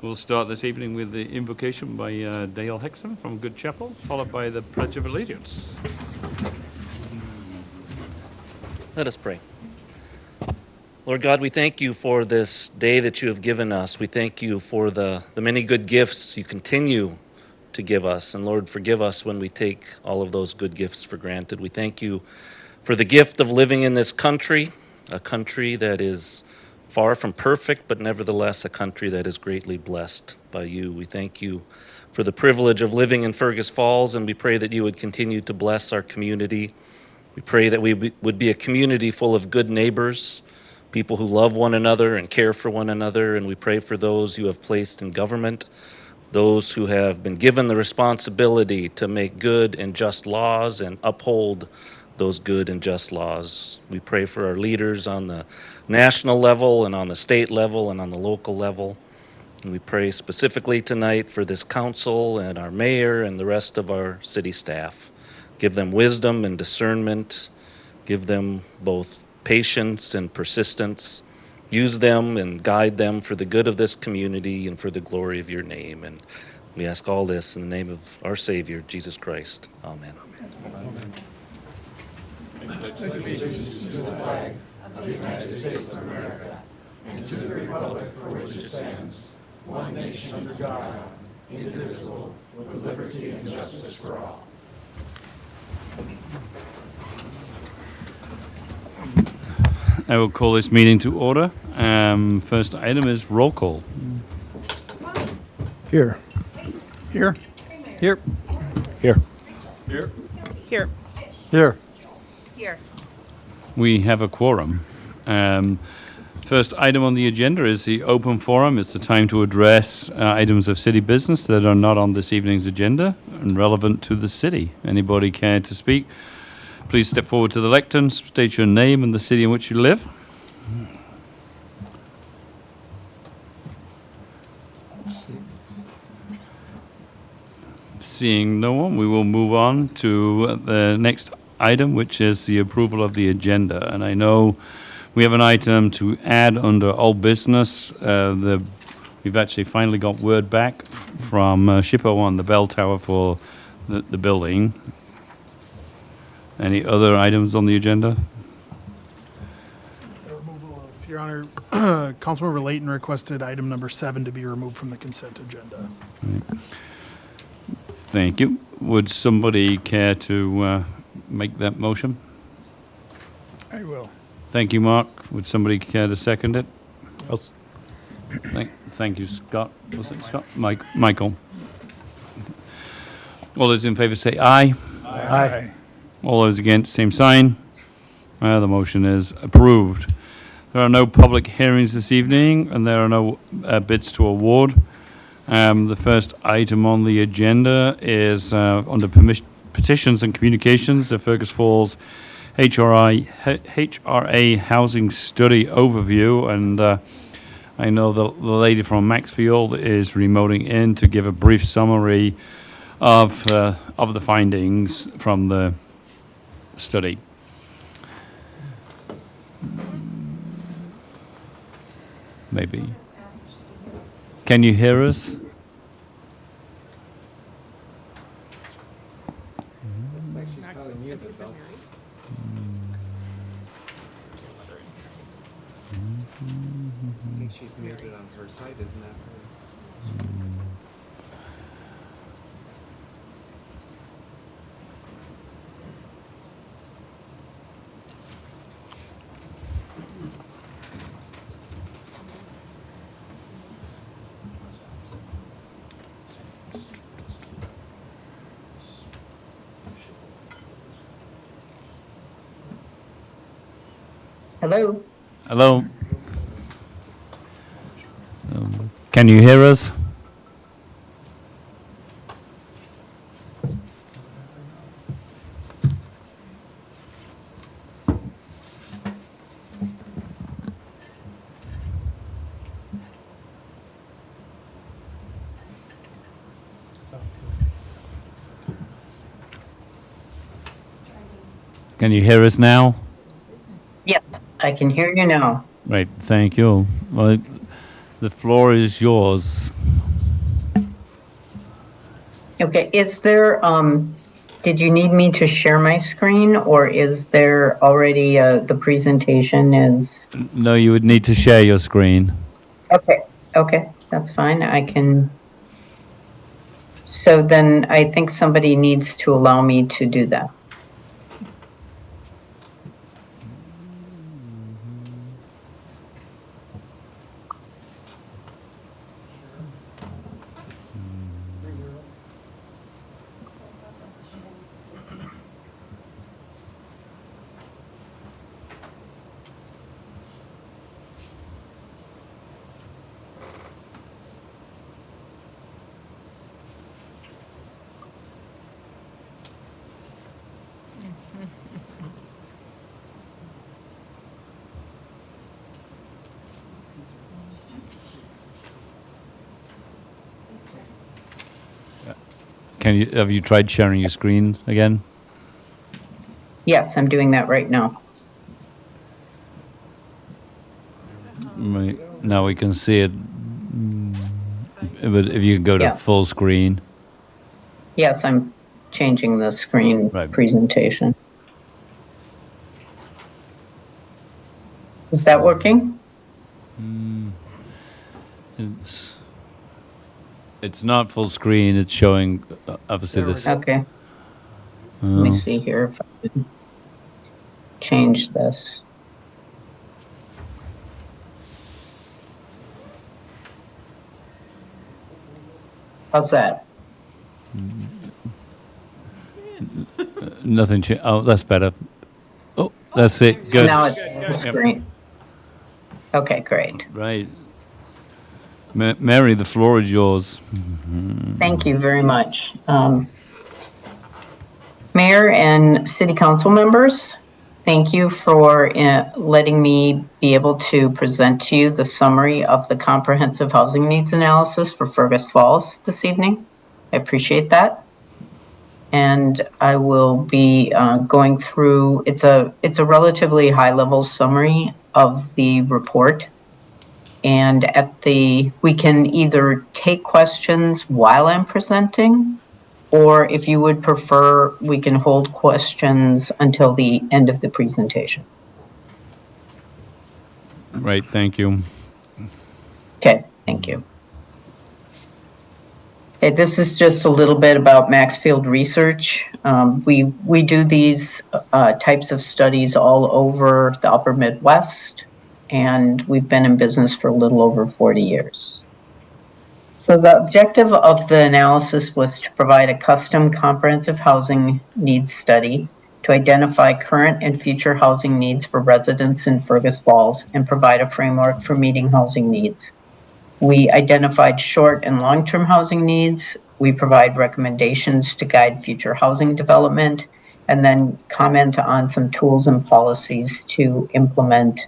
We'll start this evening with the invocation by Dale Hickson from Good Chapel, followed by the Pledge of Allegiance. Let us pray. Lord God, we thank you for this day that you have given us. We thank you for the many good gifts you continue to give us. And Lord, forgive us when we take all of those good gifts for granted. We thank you for the gift of living in this country, a country that is far from perfect, but nevertheless a country that is greatly blessed by you. We thank you for the privilege of living in Fergus Falls, and we pray that you would continue to bless our community. We pray that we would be a community full of good neighbors, people who love one another and care for one another, and we pray for those you have placed in government, those who have been given the responsibility to make good and just laws and uphold those good and just laws. We pray for our leaders on the national level and on the state level and on the local level. And we pray specifically tonight for this council and our mayor and the rest of our city staff. Give them wisdom and discernment. Give them both patience and persistence. Use them and guide them for the good of this community and for the glory of your name. And we ask all this in the name of our Savior, Jesus Christ. Amen. Amen. Allegiance to the flag of the United States of America and to the republic for which it stands, one nation under God, indivisible, with liberty and justice for all. I will call this meeting to order. First item is roll call. Here. Here. Here. Here. Here. Here. Here. Here. We have a quorum. First item on the agenda is the open forum. It's the time to address items of city business that are not on this evening's agenda and relevant to the city. Anybody care to speak? Please step forward to the lectern, state your name and the city in which you live. Seeing no one, we will move on to the next item, which is the approval of the agenda. And I know we have an item to add under old business. We've actually finally got word back from Shippo on the bell tower for the building. Any other items on the agenda? The removal of, Your Honor, Councilmember Layton requested item number 7 to be removed from the consent agenda. Thank you. Would somebody care to make that motion? I will. Thank you, Mark. Would somebody care to second it? Yes. Thank you, Scott. Was it Scott? Michael. All those in favor say aye. Aye. All those against, same sign. The motion is approved. There are no public hearings this evening, and there are no bids to award. The first item on the agenda is under petitions and communications, the Fergus Falls HRA housing study overview, and I know the lady from Maxfield is remoting in to give a brief summary of the findings from the study. Maybe. Can you hear us? I think she's muted on her side, isn't that her? Hello? Hello? Can you hear us? Can you hear us now? Yes, I can hear you now. Right, thank you. Well, The floor is yours. Okay, is there, did you need me to share my screen, or is there already, the presentation is? No, you would need to share your screen. Okay, that's fine, I can. So then I think somebody needs to allow me to do that. Have you tried sharing your screen again? Yes, I'm doing that right now. Right. Now we can see it. But if you can go to Yeah. full screen. Yes, I'm changing the screen Right. presentation. Is that working? It's not full screen. It's showing obviously There we this. go. Okay, let me see here if I can change this. How's that? Nothing. Oh, that's better. Oh, that's it. So Good. now it's full screen. Okay, great. Right. Mary, the floor is yours. Thank you very much. Mayor and City Council members, thank you for letting me be able to present to you the summary of the comprehensive housing needs analysis for Fergus Falls this evening. I appreciate that. And I will be going through, it's a relatively high-level summary of the report. And we can either take questions while I'm presenting, or if you would prefer, we can hold questions until the end of the presentation. Right. Thank you. Okay, thank you. Okay, this is just a little bit about Maxfield Research. We do these types of studies all over the upper Midwest, and we've been in business for a little over 40 years. So the objective of the analysis was to provide a custom comprehensive housing needs study to identify current and future housing needs for residents in Fergus Falls and provide a framework for meeting housing needs. We identified short and long-term housing needs. We provide recommendations to guide future housing development, and then comment on some tools and policies to implement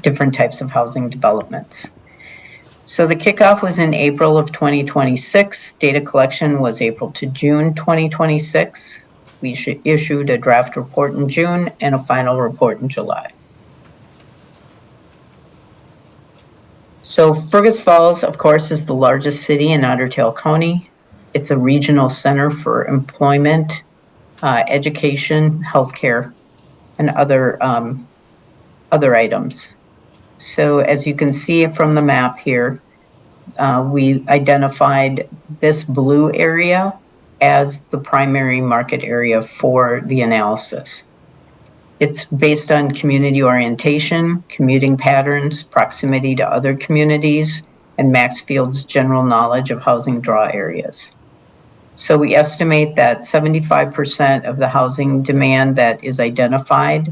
different types of housing developments. So the kickoff was in April of 2026. Data collection was April to June 2026. We issued a draft report in June and a final report in July. So Fergus Falls, of course, is the largest city in Otter Tail County. It's a regional center for employment, education, healthcare, and other items. So as you can see from the map here, we identified this blue area as the primary market area for the analysis. It's based on community orientation, commuting patterns, proximity to other communities, and Maxfield's general knowledge of housing draw areas. So we estimate that 75% of the housing demand that is identified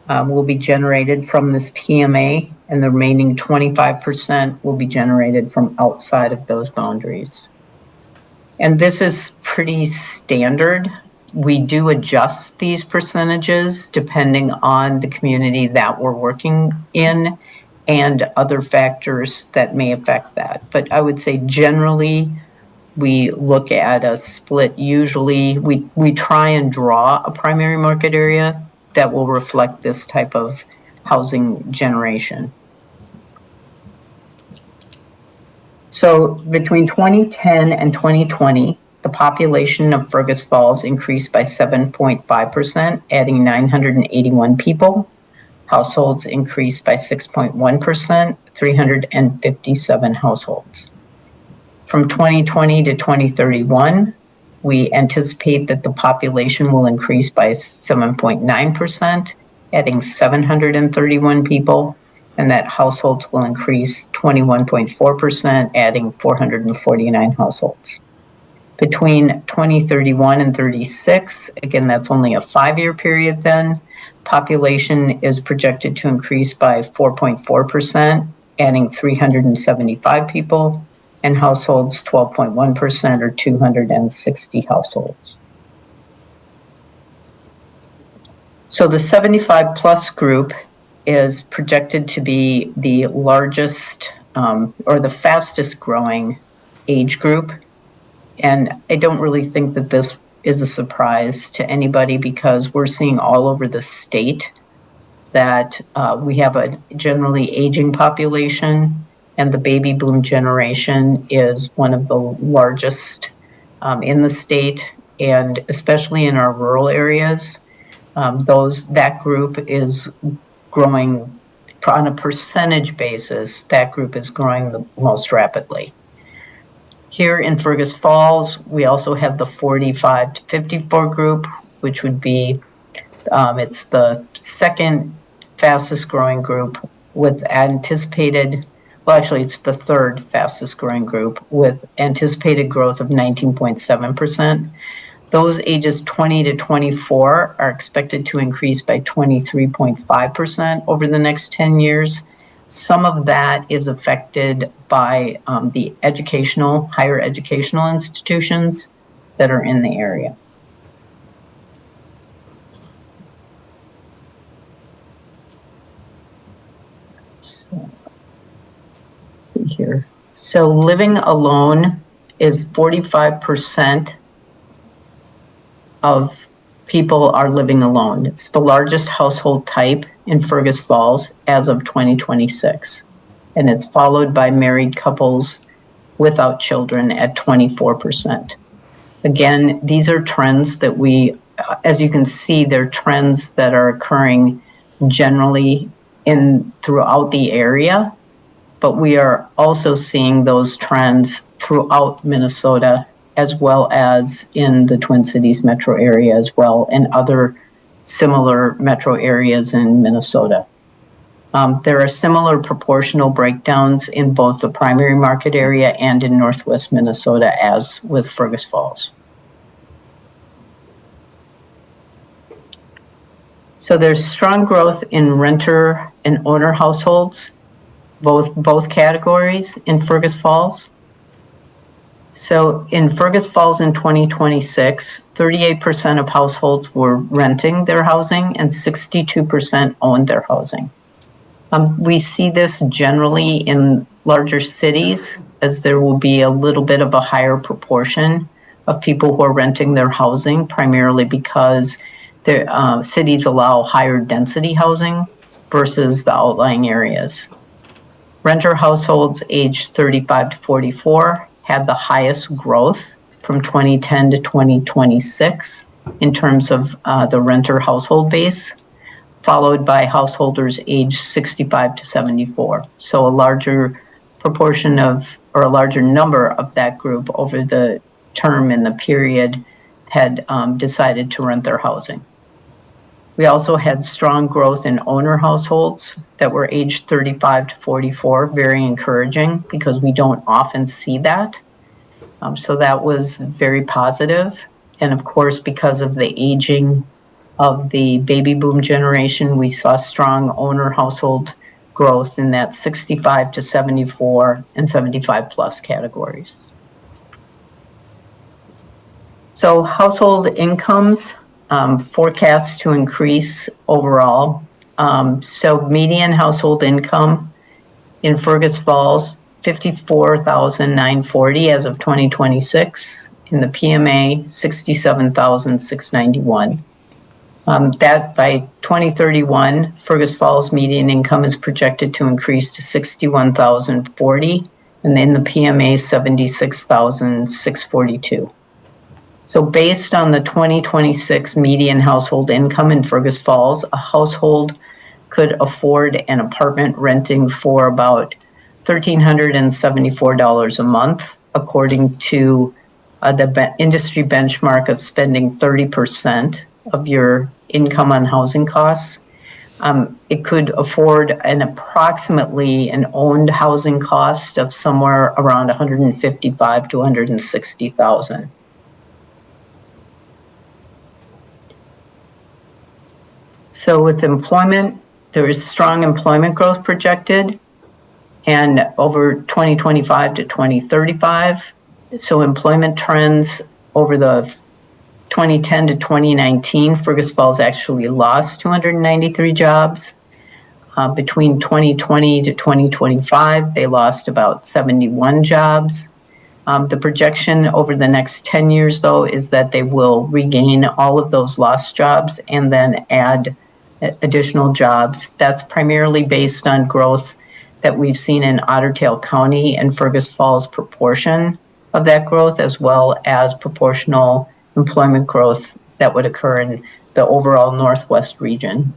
will be generated from this PMA, and the remaining 25% will be generated from outside of those boundaries. And this is pretty standard. We do adjust these percentages depending on the community that we're working in and other factors that may affect that. But I would say generally, we look at a split. Usually, we try and draw a primary market area that will reflect this type of housing generation. So between 2010 and 2020, the population of Fergus Falls increased by 7.5%, adding 981 people. Households increased by 6.1%, 357 households. From 2020 to 2031, we anticipate that the population will increase by 7.9%, adding 731 people, and that households will increase 21.4%, adding 449 households. Between 2031 and 36, again, that's only a 5-year period then, population is projected to increase by 4.4%, adding 375 people, and households 12.1% or 260 households. So the 75 plus group is projected to be the largest or the fastest growing age group. And I don't really think that this is a surprise to anybody because we're seeing all over the state that we have a generally aging population, and the baby boom generation is one of the largest in the state, and especially in our rural areas. That group is growing on a percentage basis. That group is growing the most rapidly. Here in Fergus Falls, we also have the 45 to 54 group, which would be, it's the second fastest growing group with anticipated, well, actually, it's the third fastest growing group with anticipated growth of 19.7%. Those ages 20 to 24 are expected to increase by 23.5% over the next 10 years. Some of that is affected by the higher educational institutions that are in the area. So living alone is 45% of people are living alone. It's the largest household type in Fergus Falls as of 2026. And it's followed by married couples without children at 24%. Again, these are trends that as you can see, they're trends that are occurring generally throughout the area, but we are also seeing those trends throughout Minnesota as well as in the Twin Cities metro area as well, and other similar metro areas in Minnesota. There are similar proportional breakdowns in both the primary market area and in Northwest Minnesota as with Fergus Falls. So there's strong growth in renter and owner households, both categories in Fergus Falls. So in Fergus Falls in 2026, 38% of households were renting their housing and 62% owned their housing. We see this generally in larger cities, as there will be a little bit of a higher proportion of people who are renting their housing, primarily because the cities allow higher density housing versus the outlying areas. Renter households aged 35 to 44 had the highest growth from 2010 to 2026 in terms of the renter household base, followed by householders aged 65 to 74. So a larger proportion or a larger number of that group over the term in the period had decided to rent their housing. We also had strong growth in owner households that were aged 35 to 44, very encouraging because we don't often see that. So that was very positive. And of course, because of the aging of the baby boom generation, we saw strong owner household growth in that 65 to 74 and 75 plus categories. So household incomes forecast to increase overall. So median household income in Fergus Falls, $54,940 as of 2026. In the PMA, $67,691. That by 2031, Fergus Falls median income is projected to increase to $61,040, and in the PMA, 76,642. So based on the 2026 median household income in Fergus Falls, a household could afford an apartment renting for about $1,374 a month, according to the industry benchmark of spending 30% of your income on housing costs. It could afford an approximately an owned housing cost of somewhere around $155,000 to $160,000. So with employment, there is strong employment growth projected, and over 2025 to 2035. So employment trends over the 2010 to 2019, Fergus Falls actually lost 293 jobs. Between 2020 to 2025, they lost about 71 jobs. The projection over the next 10 years, though, is that they will regain all of those lost jobs and then add additional jobs. That's primarily based on growth that we've seen in Otter Tail County and Fergus Falls proportion of that growth, as well as proportional employment growth that would occur in the overall Northwest region.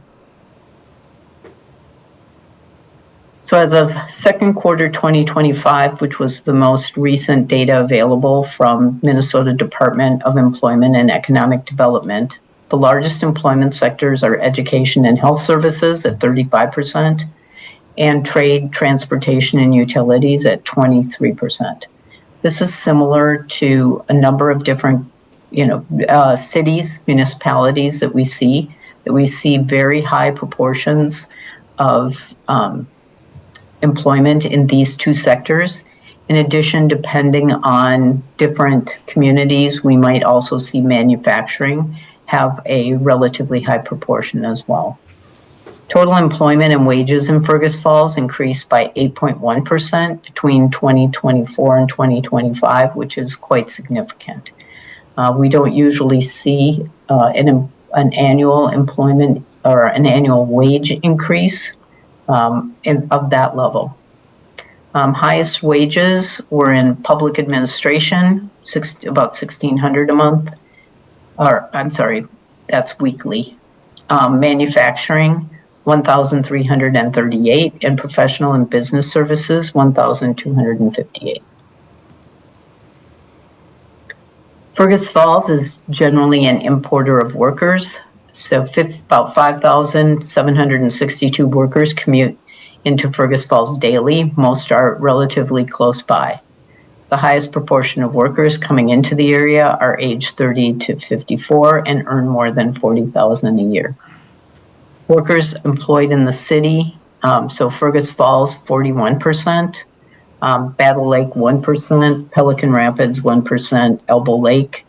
So as of second quarter 2025, which was the most recent data available from Minnesota Department of Employment and Economic Development, the largest employment sectors are education and health services at 35%, and trade, transportation, and utilities at 23%. This is similar to a number of different, cities, municipalities that we see very high proportions of employment in these two sectors. In addition, depending on different communities, we might also see manufacturing have a relatively high proportion as well. Total employment and wages in Fergus Falls increased by 8.1% between 2024 and 2025, which is quite significant. We don't usually see an annual employment or an annual wage increase of that level. Highest wages were in public administration, about $1,600 a month. That's weekly. Manufacturing, $1,338, and professional and business services, $1,258. Fergus Falls is generally an importer of workers. So about 5,762 workers commute into Fergus Falls daily. Most are relatively close by. The highest proportion of workers coming into the area are age 30 to 54 and earn more than $40,000 a year. Workers employed in the city, so Fergus Falls, 41%, Battle Lake, 1%, Pelican Rapids, 1%, Elbow Lake,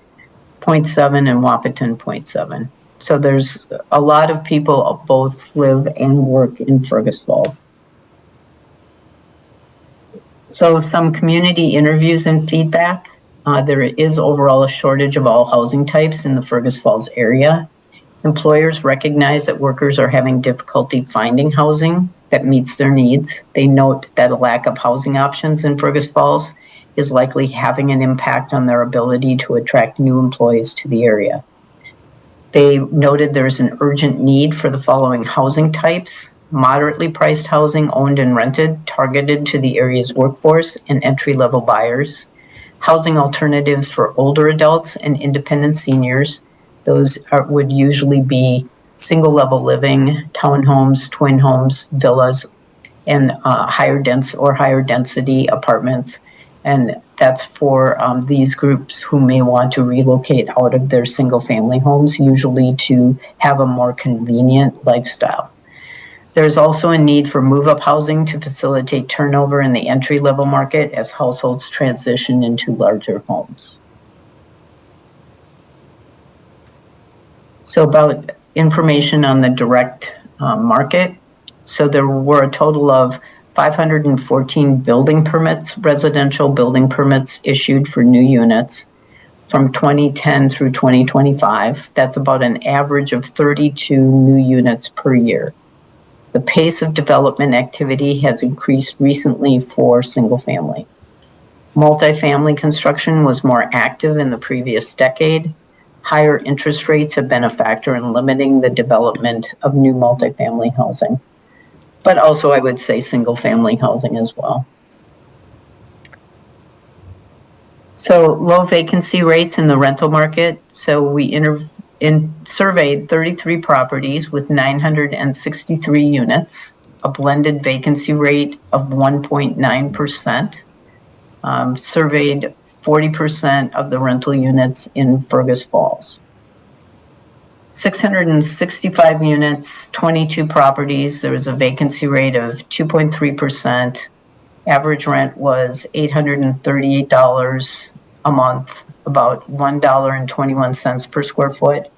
0.7%, and Wahpeton, 0.7%. So there's a lot of people both live and work in Fergus Falls. So some community interviews and feedback. There is overall a shortage of all housing types in the Fergus Falls area. Employers recognize that workers are having difficulty finding housing that meets their needs. They note that a lack of housing options in Fergus Falls is likely having an impact on their ability to attract new employees to the area. They noted there's an urgent need for the following housing types: moderately priced housing owned and rented, targeted to the area's workforce and entry-level buyers; housing alternatives for older adults and independent seniors. Those would usually be single-level living, townhomes, twin homes, villas, and higher density apartments. And that's for these groups who may want to relocate out of their single-family homes, usually to have a more convenient lifestyle. There's also a need for move-up housing to facilitate turnover in the entry-level market as households transition into larger homes. So about information on the direct market. So there were a total of 514 building permits, residential building permits issued for new units from 2010 through 2025. That's about an average of 32 new units per year. The pace of development activity has increased recently for single family. Multifamily construction was more active in the previous decade. Higher interest rates have been a factor in limiting the development of new multifamily housing, but also I would say single-family housing as well. So low vacancy rates in the rental market. So we surveyed 33 properties with 963 units, a blended vacancy rate of 1.9%. Surveyed 40% of the rental units in Fergus Falls. 665 units, 22 properties. There was a vacancy rate of 2.3%. Average rent was $838 a month, about $1.21 per square foot.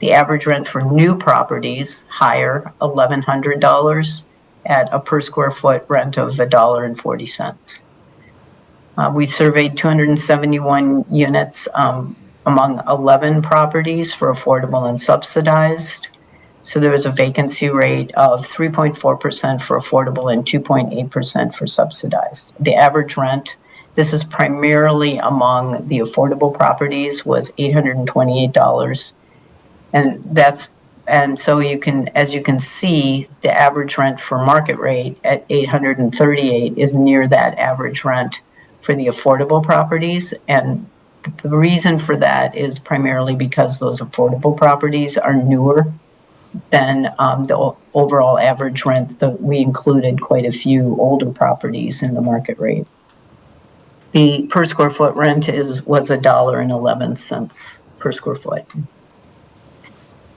The average rent for new properties, higher, $1,100 at a per square foot rent of $1.40. We surveyed 271 units among 11 properties for affordable and subsidized. So there was a vacancy rate of 3.4% for affordable and 2.8% for subsidized. The average rent, this is primarily among the affordable properties, was $828. And so you can, as you can see, the average rent for market rate at $838 is near that average rent for the affordable properties. And the reason for that is primarily because those affordable properties are newer than the overall average rent. We included quite a few older properties in the market rate. The per square foot rent was $1.11 per square foot.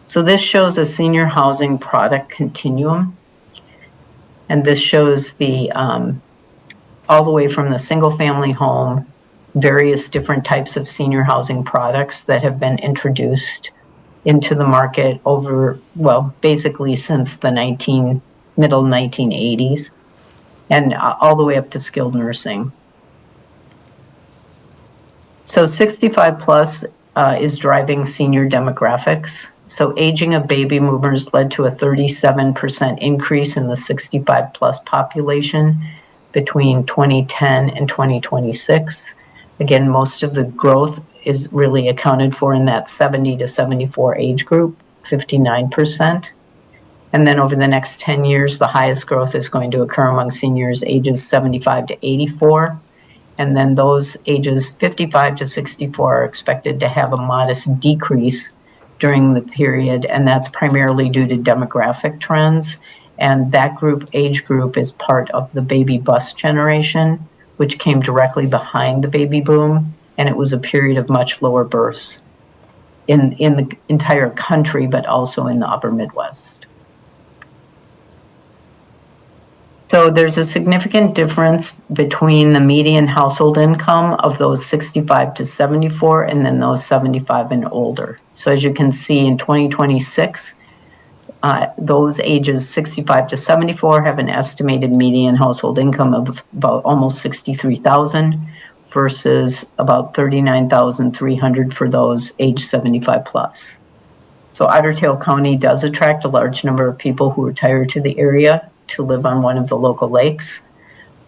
So this shows a senior housing product continuum. And this shows the all the way from the single family home, various different types of senior housing products that have been introduced into the market over, well, basically since the middle 1980s, and all the way up to skilled nursing. So 65 plus is driving senior demographics. So aging of baby boomers led to a 37% increase in the 65 plus population between 2010 and 2026. Again, most of the growth is really accounted for in that 70 to 74 age group, 59%. And then over the next 10 years, the highest growth is going to occur among seniors ages 75 to 84. And then those ages 55 to 64 are expected to have a modest decrease during the period, and that's primarily due to demographic trends. And that age group is part of the baby bust generation, which came directly behind the baby boom, and it was a period of much lower births in the entire country, but also in the upper Midwest. So there's a significant difference between the median household income of those 65 to 74 and then those 75 and older. So as you can see in 2026, those ages 65 to 74 have an estimated median household income of about almost $63,000 versus about $39,300 for those age 75 plus. So Otter Tail County does attract a large number of people who retire to the area to live on one of the local lakes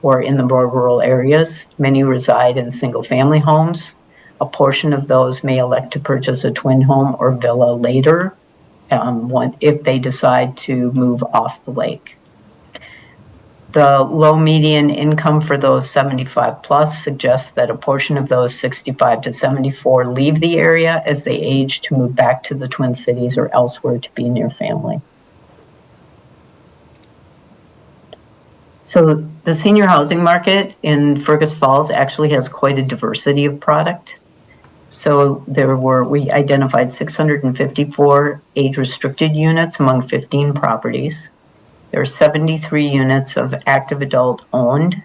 or in the more rural areas. Many reside in single-family homes. A portion of those may elect to purchase a twin home or villa later if they decide to move off the lake. The low median income for those 75 plus suggests that a portion of those 65 to 74 leave the area as they age to move back to the Twin Cities or elsewhere to be near family. So the senior housing market in Fergus Falls actually has quite a diversity of product. So we identified 654 age-restricted units among 15 properties. There are 73 units of active adult-owned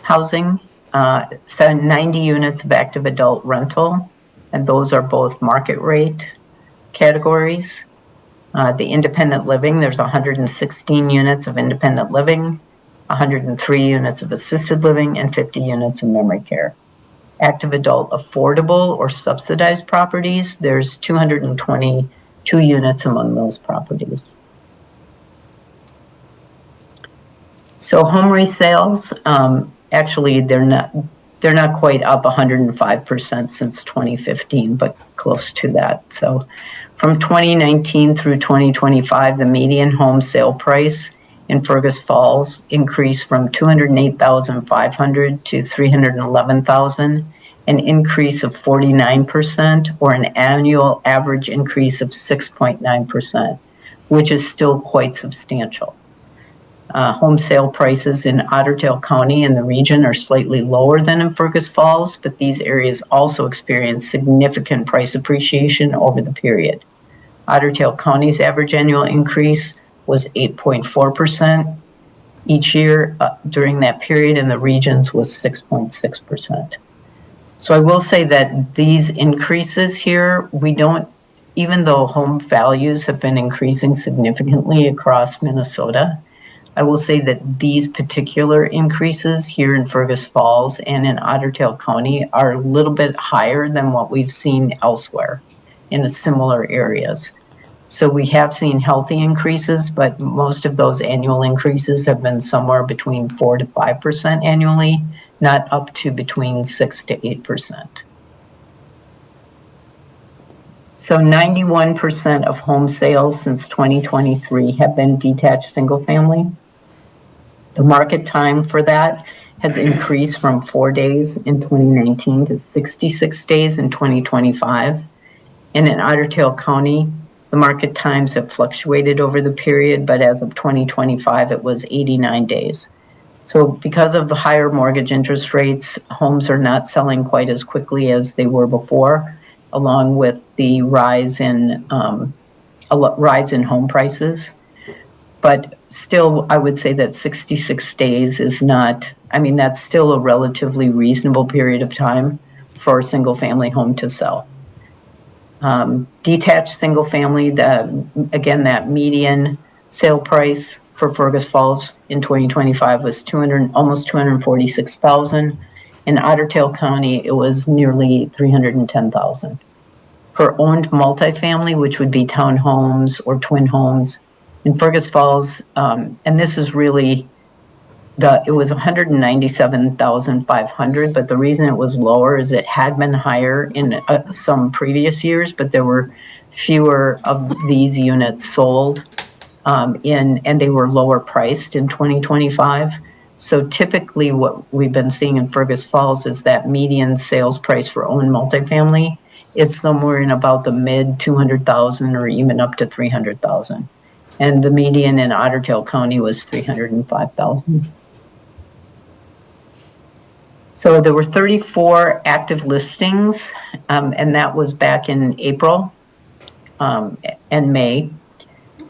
housing, 90 units of active adult rental, and those are both market rate categories. The independent living, there's 116 units of independent living, 103 units of assisted living, and 50 units of memory care. Active adult affordable or subsidized properties, there's 222 units among those properties. So home resales, actually they're not, they're not quite up 105% since 2015, but close to that. So from 2019 through 2025, the median home sale price in Fergus Falls increased from $208,500 to $311,000, an increase of 49%, or an annual average increase of 6.9%, which is still quite substantial. Home sale prices in Otter Tail County and the region are slightly lower than in Fergus Falls, but these areas also experience significant price appreciation over the period. Otter Tail County's average annual increase was 8.4% each year during that period, and the region's was 6.6%. So I will say that these increases here, even though home values have been increasing significantly across Minnesota, I will say that these particular increases here in Fergus Falls and in Otter Tail County are a little bit higher than what we've seen elsewhere in similar areas. So we have seen healthy increases, but most of those annual increases have been somewhere between 4 to 5% annually, not up to between 6 to 8%. So 91% of home sales since 2023 have been detached single family. The market time for that has increased from 4 days in 2019 to 66 days in 2025. And in Otter Tail County, the market times have fluctuated over the period, but as of 2025, it was 89 days. So because of the higher mortgage interest rates, homes are not selling quite as quickly as they were before, along with the rise in home prices. But still, I would say that 66 days is not, that's still a relatively reasonable period of time for a single family home to sell. Detached single family, that median sale price for Fergus Falls in 2025 was almost $246,000. In Otter Tail County, it was nearly $310,000. For owned multifamily, which would be townhomes or twin homes, in Fergus Falls, and this is really it was $197,500, but the reason it was lower is it had been higher in some previous years, but there were fewer of these units sold and they were lower priced in 2025. So typically what we've been seeing in Fergus Falls is that median sales price for owned multifamily is somewhere in about the mid 200,000 or even up to 300,000. And the median in Otter Tail County was 305,000. So there were 34 active listings, and that was back in April and May.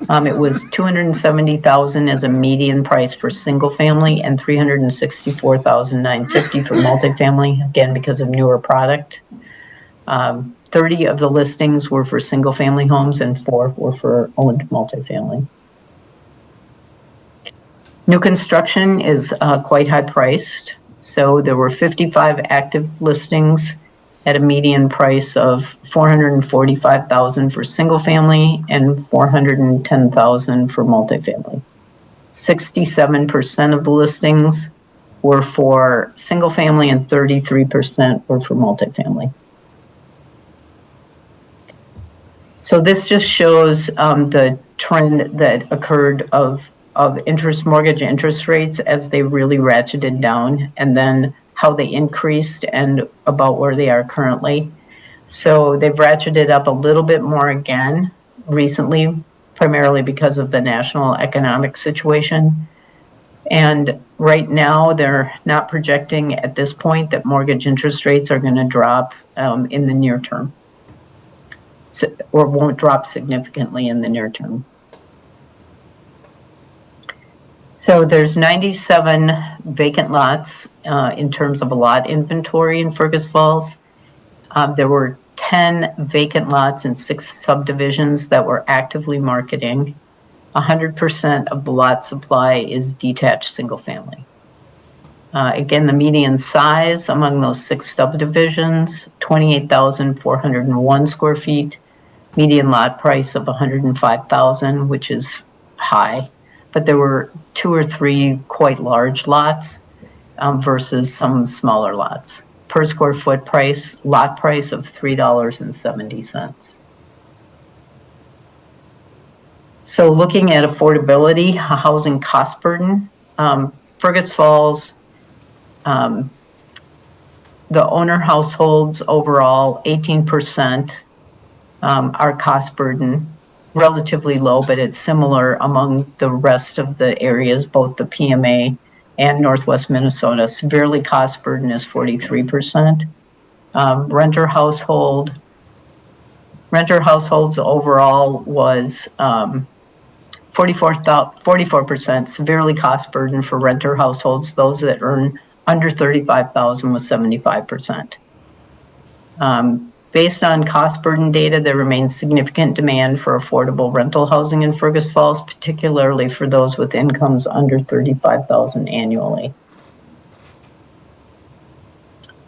It was $270,000 as a median price for single family and $364,950 for multifamily, again, because of newer product. 30 of the listings were for single family homes and 4 were for owned multifamily. New construction is quite high priced. So there were 55 active listings at a median price of $445,000 for single family and $410,000 for multifamily. 67% of the listings were for single family and 33% were for multifamily. So this just shows the trend that occurred of mortgage interest rates as they really ratcheted down, and then how they increased and about where they are currently. So they've ratcheted up a little bit more again recently, primarily because of the national economic situation. And right now, they're not projecting at this point that mortgage interest rates are going to drop in the near term, or won't drop significantly in the near term. So there's 97 vacant lots in terms of a lot inventory in Fergus Falls. There were 10 vacant lots in 6 subdivisions that we're actively marketing. 100% of the lot supply is detached single family. Again, the median size among those 6 subdivisions, 28,401 square feet, median lot price of $105,000, which is high. But there were 2 or 3 quite large lots versus some smaller lots. Per square foot price, lot price of $3.70. So looking at affordability, housing cost burden, Fergus Falls, the owner households overall, 18% are cost burden, relatively low, but it's similar among the rest of the areas, both the PMA and Northwest Minnesota. Severely cost burden is 43%. Renter households overall was 44%. Severely cost burden for renter households, those that earn under $35,000 was 75%. Based on cost burden data, there remains significant demand for affordable rental housing in Fergus Falls, particularly for those with incomes under $35,000 annually.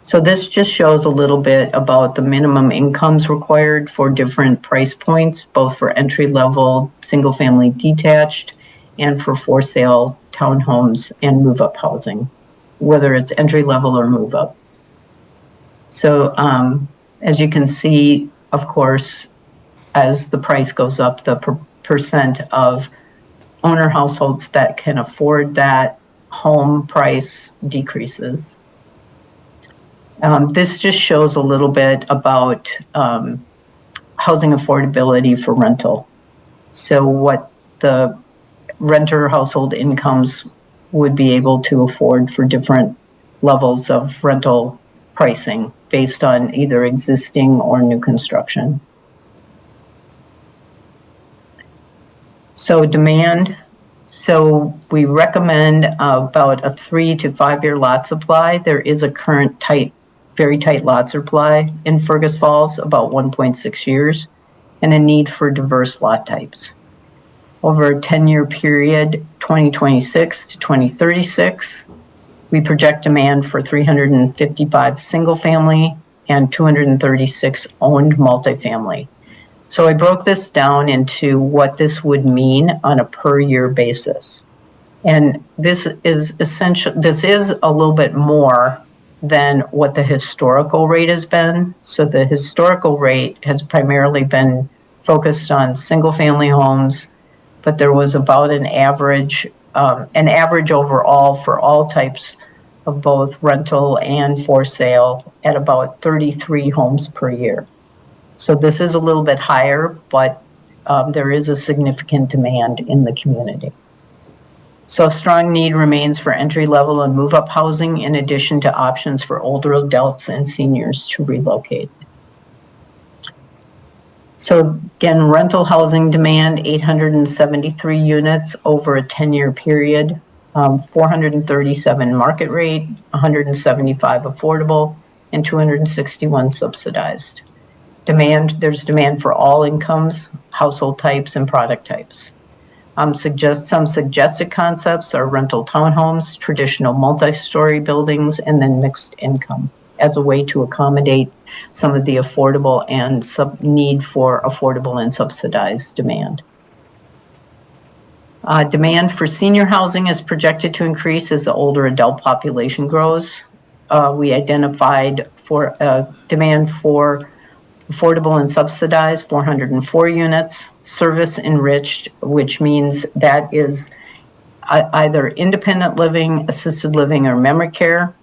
So this just shows a little bit about the minimum incomes required for different price points, both for entry-level, single-family detached, and for sale townhomes and move-up housing, whether it's entry-level or move-up. So as you can see, of course, as the price goes up, the percent of owner households that can afford that home price decreases. This just shows a little bit about housing affordability for rental. So what the renter household incomes would be able to afford for different levels of rental pricing based on either existing or new construction. So demand. So we recommend about a 3 to 5 year lot supply. There is a current very tight lot supply in Fergus Falls, about 1.6 years, and a need for diverse lot types. Over a 10-year period, 2026 to 2036, we project demand for 355 single-family and 236 owned multifamily. So I broke this down into what this would mean on a per-year basis. And this is a little bit more than what the historical rate has been. So the historical rate has primarily been focused on single-family homes, but there was about an average overall for all types of both rental and for sale at about 33 homes per year. So this is a little bit higher, but there is a significant demand in the community. So a strong need remains for entry-level and move-up housing, in addition to options for older adults and seniors to relocate. So again, rental housing demand, 873 units over a 10-year period, 437 market rate, 175 affordable, and 261 subsidized. There's demand for all incomes, household types, and product types. Some suggested concepts are rental townhomes, traditional multi-story buildings, and then mixed income as a way to accommodate some of the affordable and need for affordable and subsidized demand. Demand for senior housing is projected to increase as the older adult population grows. We identified for demand for affordable and subsidized, 404 units, service enriched, which means that is either independent living, assisted living, or memory care,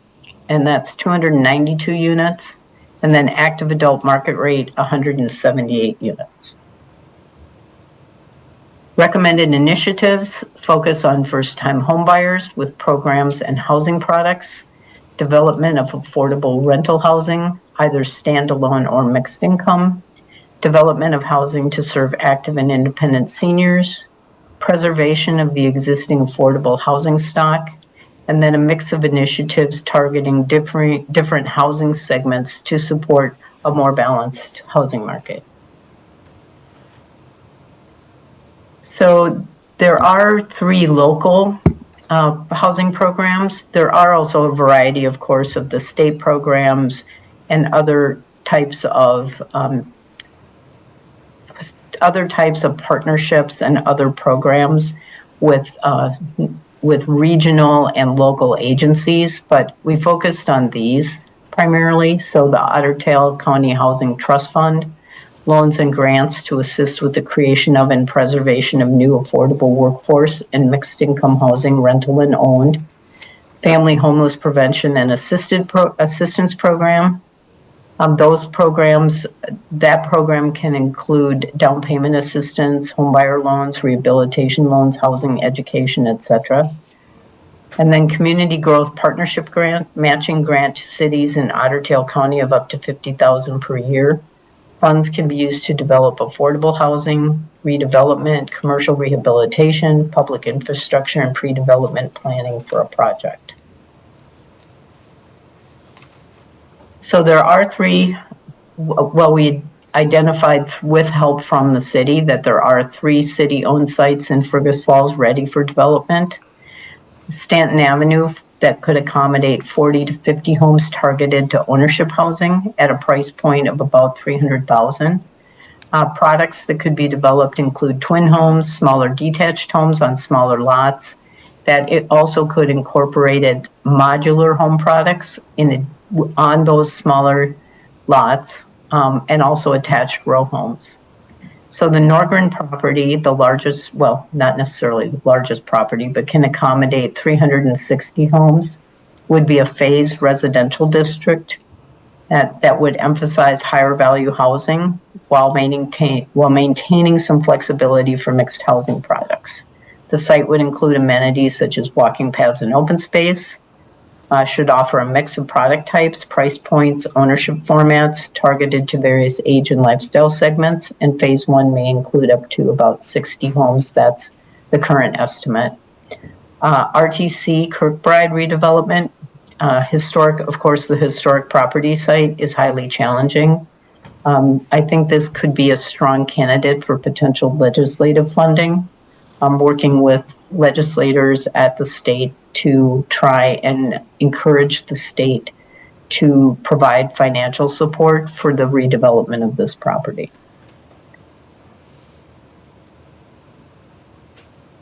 and that's 292 units, and then active adult market rate, 178 units. Recommended initiatives focus on first-time homebuyers with programs and housing products, development of affordable rental housing, either standalone or mixed income, development of housing to serve active and independent seniors, preservation of the existing affordable housing stock, and then a mix of initiatives targeting different housing segments to support a more balanced housing market. So there are 3 local housing programs. There are also a variety, of course, of the state programs and other types of partnerships and other programs with with regional and local agencies, but we focused on these primarily. So the Otter Tail County Housing Trust Fund, loans and grants to assist with the creation of and preservation of new affordable workforce and mixed income housing, rental and owned, family homeless prevention and assistance program. Those programs, that program can include down payment assistance, homebuyer loans, rehabilitation loans, housing, education, etc. And then Community Growth Partnership Grant, matching grant to cities in Otter Tail County of up to $50,000 per year. Funds can be used to develop affordable housing, redevelopment, commercial rehabilitation, public infrastructure, and pre-development planning for a project. So there are three, well, we identified with help from the city that there are 3 city-owned sites in Fergus Falls ready for development. Stanton Avenue that could accommodate 40 to 50 homes targeted to ownership housing at a price point of about $300,000. Products that could be developed include twin homes, smaller detached homes on smaller lots. That it also could incorporate modular home products on those smaller lots, and also attached row homes. So the Norgren property, the largest, well, not necessarily the largest property, but can accommodate 360 homes, would be a phased residential district that would emphasize higher value housing while maintaining some flexibility for mixed housing products. The site would include amenities such as walking paths and open space, should offer a mix of product types, price points, ownership formats targeted to various age and lifestyle segments, and phase 1 may include up to about 60 homes. That's the current estimate. RTC Kirkbride redevelopment, of course, the historic property site is highly challenging. I think this could be a strong candidate for potential legislative funding. I'm working with legislators at the state to try and encourage the state to provide financial support for the redevelopment of this property.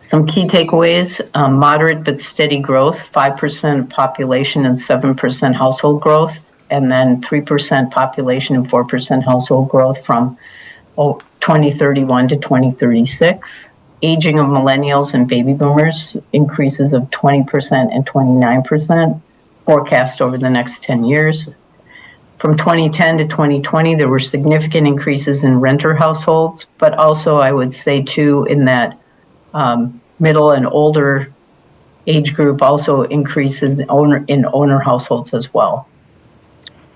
Some key takeaways: moderate but steady growth, 5% population and 7% household growth, and then 3% population and 4% household growth from 2031 to 2036. Aging of millennials and baby boomers, increases of 20% and 29% forecast over the next 10 years. From 2010 to 2020, there were significant increases in renter households, but also I would say too in that middle and older age group also increases in owner households as well.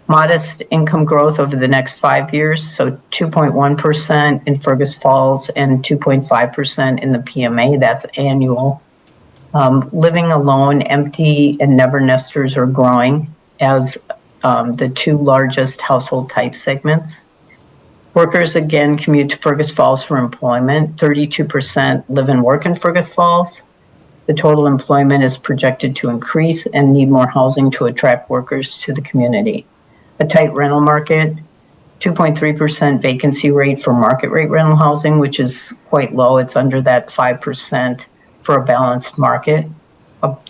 Modest income growth over the next 5 years, so 2.1% in Fergus Falls and 2.5% in the PMA, that's annual. Living alone, empty, and never nesters are growing as the 2 largest household type segments. Workers, again, commute to Fergus Falls for employment. 32% live and work in Fergus Falls. The total employment is projected to increase and need more housing to attract workers to the community. A tight rental market, 2.3% vacancy rate for market rate rental housing, which is quite low. It's under that 5% for a balanced market.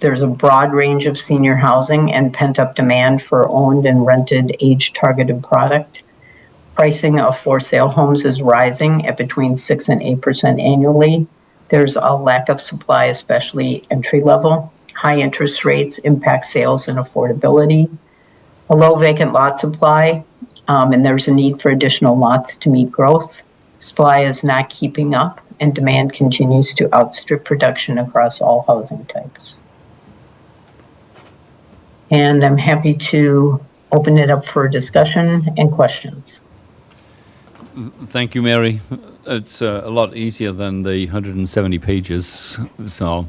There's a broad range of senior housing and pent-up demand for owned and rented age-targeted product. Pricing of for-sale homes is rising at between 6 and 8% annually. There's a lack of supply, especially entry-level. High interest rates impact sales and affordability. A low vacant lot supply, and there's a need for additional lots to meet growth. Supply is not keeping up, and demand continues to outstrip production across all housing types. And I'm happy to open it up for discussion and questions. Thank you, Mary. It's a lot easier than the 170 pages, so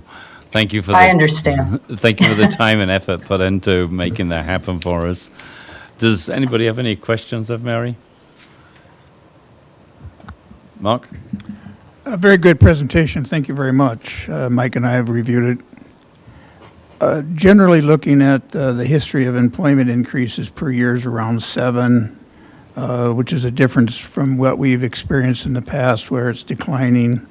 thank you for I understand. Thank you for the time and effort put into making that happen for us. Does anybody have any questions of Mary? Mark? A very good presentation. Thank you very much. Mike and I have reviewed it. Generally looking at the history of employment increases per year is around 7, which is a difference from what we've experienced in the past where it's declining.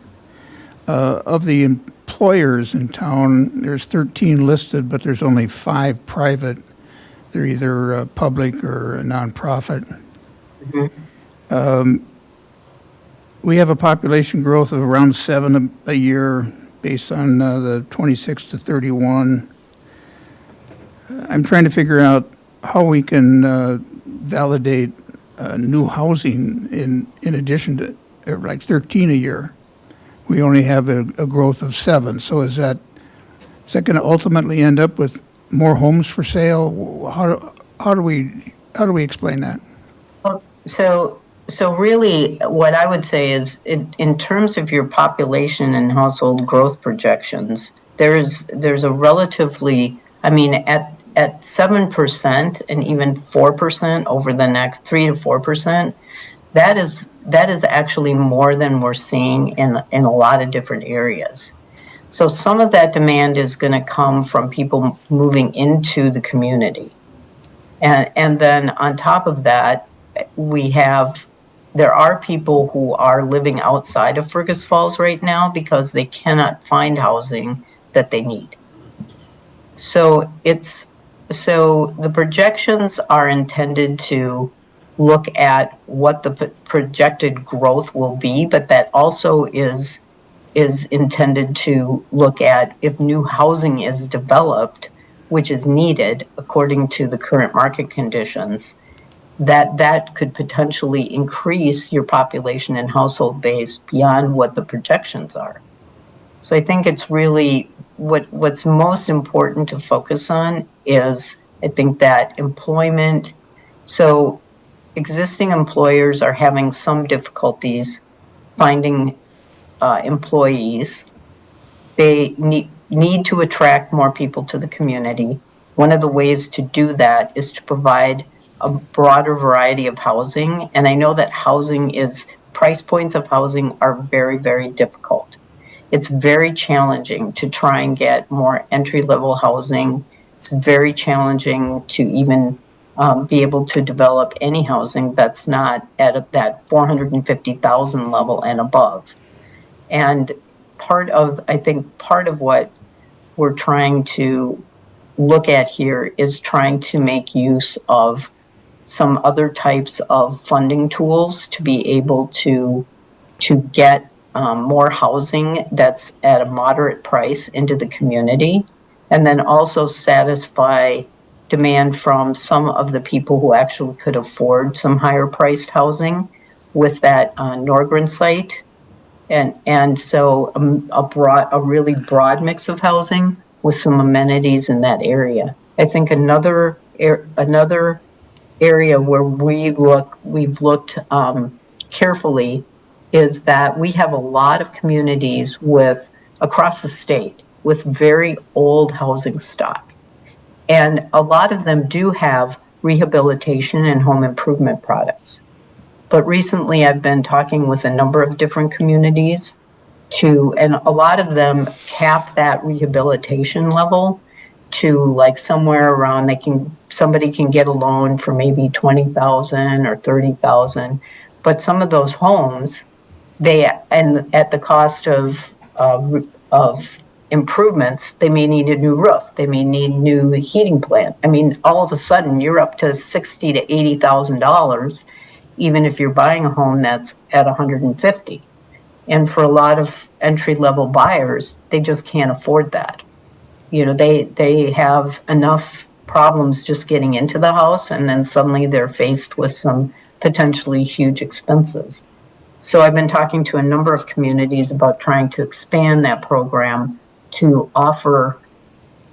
Of the employers in town, there's 13 listed, but there's only 5 private. They're either public or a nonprofit. We have a population growth of around 7 a year based on the 26 to 31. I'm trying to figure out how we can validate new housing in addition to like 13 a year. We only have a growth of 7. So is that going to ultimately end up with more homes for sale? How do we explain that? Well, so really, what I would say is, in terms of your population and household growth projections, there's a relatively, I mean, at 7% and even 4% over the next 3 to 4%, that is actually more than we're seeing in a lot of different areas. So some of that demand is going to come from people moving into the community. And then on top of that, there are people who are living outside of Fergus Falls right now because they cannot find housing that they need. So the projections are intended to look at what the projected growth will be, but that also is intended to look at if new housing is developed, which is needed according to the current market conditions, that could potentially increase your population and household base beyond what the projections are. So I think it's really what's most important to focus on is, I think, that employment. So existing employers are having some difficulties finding employees. They need to attract more people to the community. One of the ways to do that is to provide a broader variety of housing. And I know that price points of housing are very, very difficult. It's very challenging to try and get more entry-level housing. It's very challenging to even be able to develop any housing that's not at that 450,000 level and above. And part of what we're trying to look at here is trying to make use of some other types of funding tools to be able to get more housing that's at a moderate price into the community, and then also satisfy demand from some of the people who actually could afford some higher priced housing with that Norgren site. And so a really broad mix of housing with some amenities in that area. I think another area where we've looked carefully is that we have a lot of communities across the state with very old housing stock. And a lot of them do have rehabilitation and home improvement products. But recently I've been talking with a number of different communities and a lot of them cap that rehabilitation level to like somewhere around somebody can get a loan for maybe $20,000 or $30,000. But some of those homes, and at the cost of improvements, they may need a new roof, they may need new heating plant. I mean, all of a sudden you're up to $60,000 to $80,000, even if you're buying a home that's at $150,000. And for a lot of entry-level buyers, they just can't afford that. You know, they have enough problems just getting into the house, and then suddenly they're faced with some potentially huge expenses. So I've been talking to a number of communities about trying to expand that program to offer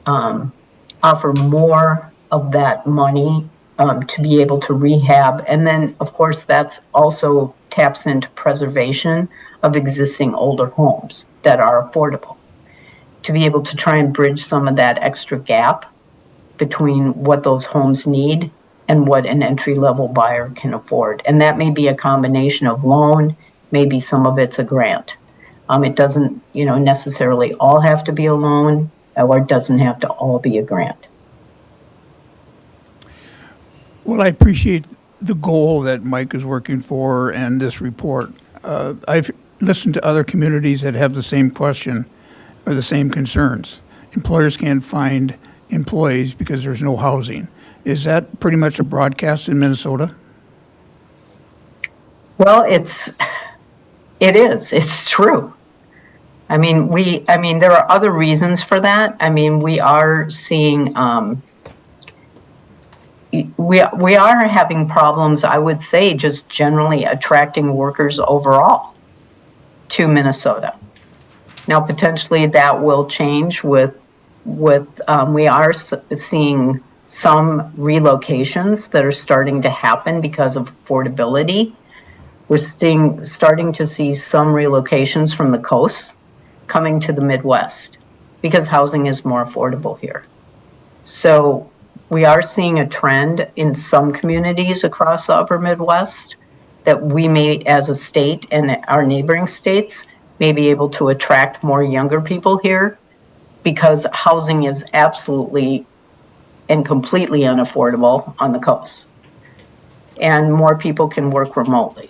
more of that money to be able to rehab. And then, of course, that's also taps into preservation of existing older homes that are affordable, to be able to try and bridge some of that extra gap between what those homes need and what an entry-level buyer can afford. And that may be a combination of loan, maybe some of it's a grant. It doesn't, necessarily all have to be a loan, or it doesn't have to all be a grant. Well, I appreciate the goal that Mike is working for and this report. I've listened to other communities that have the same question. are the same concerns. Employers can't find employees because there's no housing. Is that pretty much a broadcast in Minnesota? Well, it is. It's true. I mean, there are other reasons for that. I mean, we are seeing, we are having problems, I would say, just generally attracting workers overall to Minnesota. Now, potentially that will change with we are seeing some relocations that are starting to happen because of affordability. We're starting to see some relocations from the coast coming to the Midwest because housing is more affordable here. So we are seeing a trend in some communities across the upper Midwest that we may, as a state and our neighboring states, may be able to attract more younger people here because housing is absolutely and completely unaffordable on the coast. And more people can work remotely.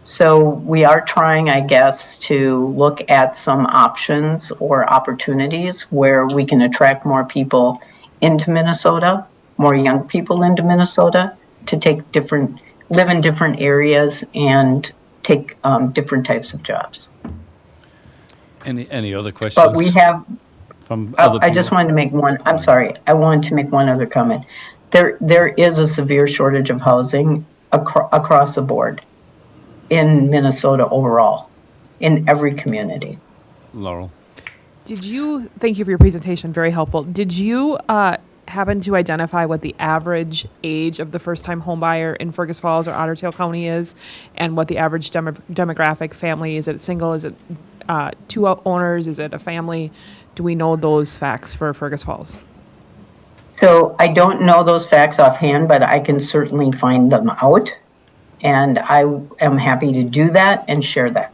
So we are trying, I guess, to look at some options or opportunities where we can attract more people into Minnesota, more young people into Minnesota to live in different areas and take different types of jobs. Any other questions? But we have, from other I just people? wanted to make one, I'm sorry, I wanted to make one other comment. There is a severe shortage of housing across the board in Minnesota overall, in every community. Laurel. Thank you for your presentation, very helpful. Did you happen to identify what the average age of the first-time homebuyer in Fergus Falls or Otter Tail County is, and what the average demographic family, is it single, is it two owners, is it a family? Do we know those facts for Fergus Falls? So I don't know those facts offhand, but I can certainly find them out. And I am happy to do that and share that.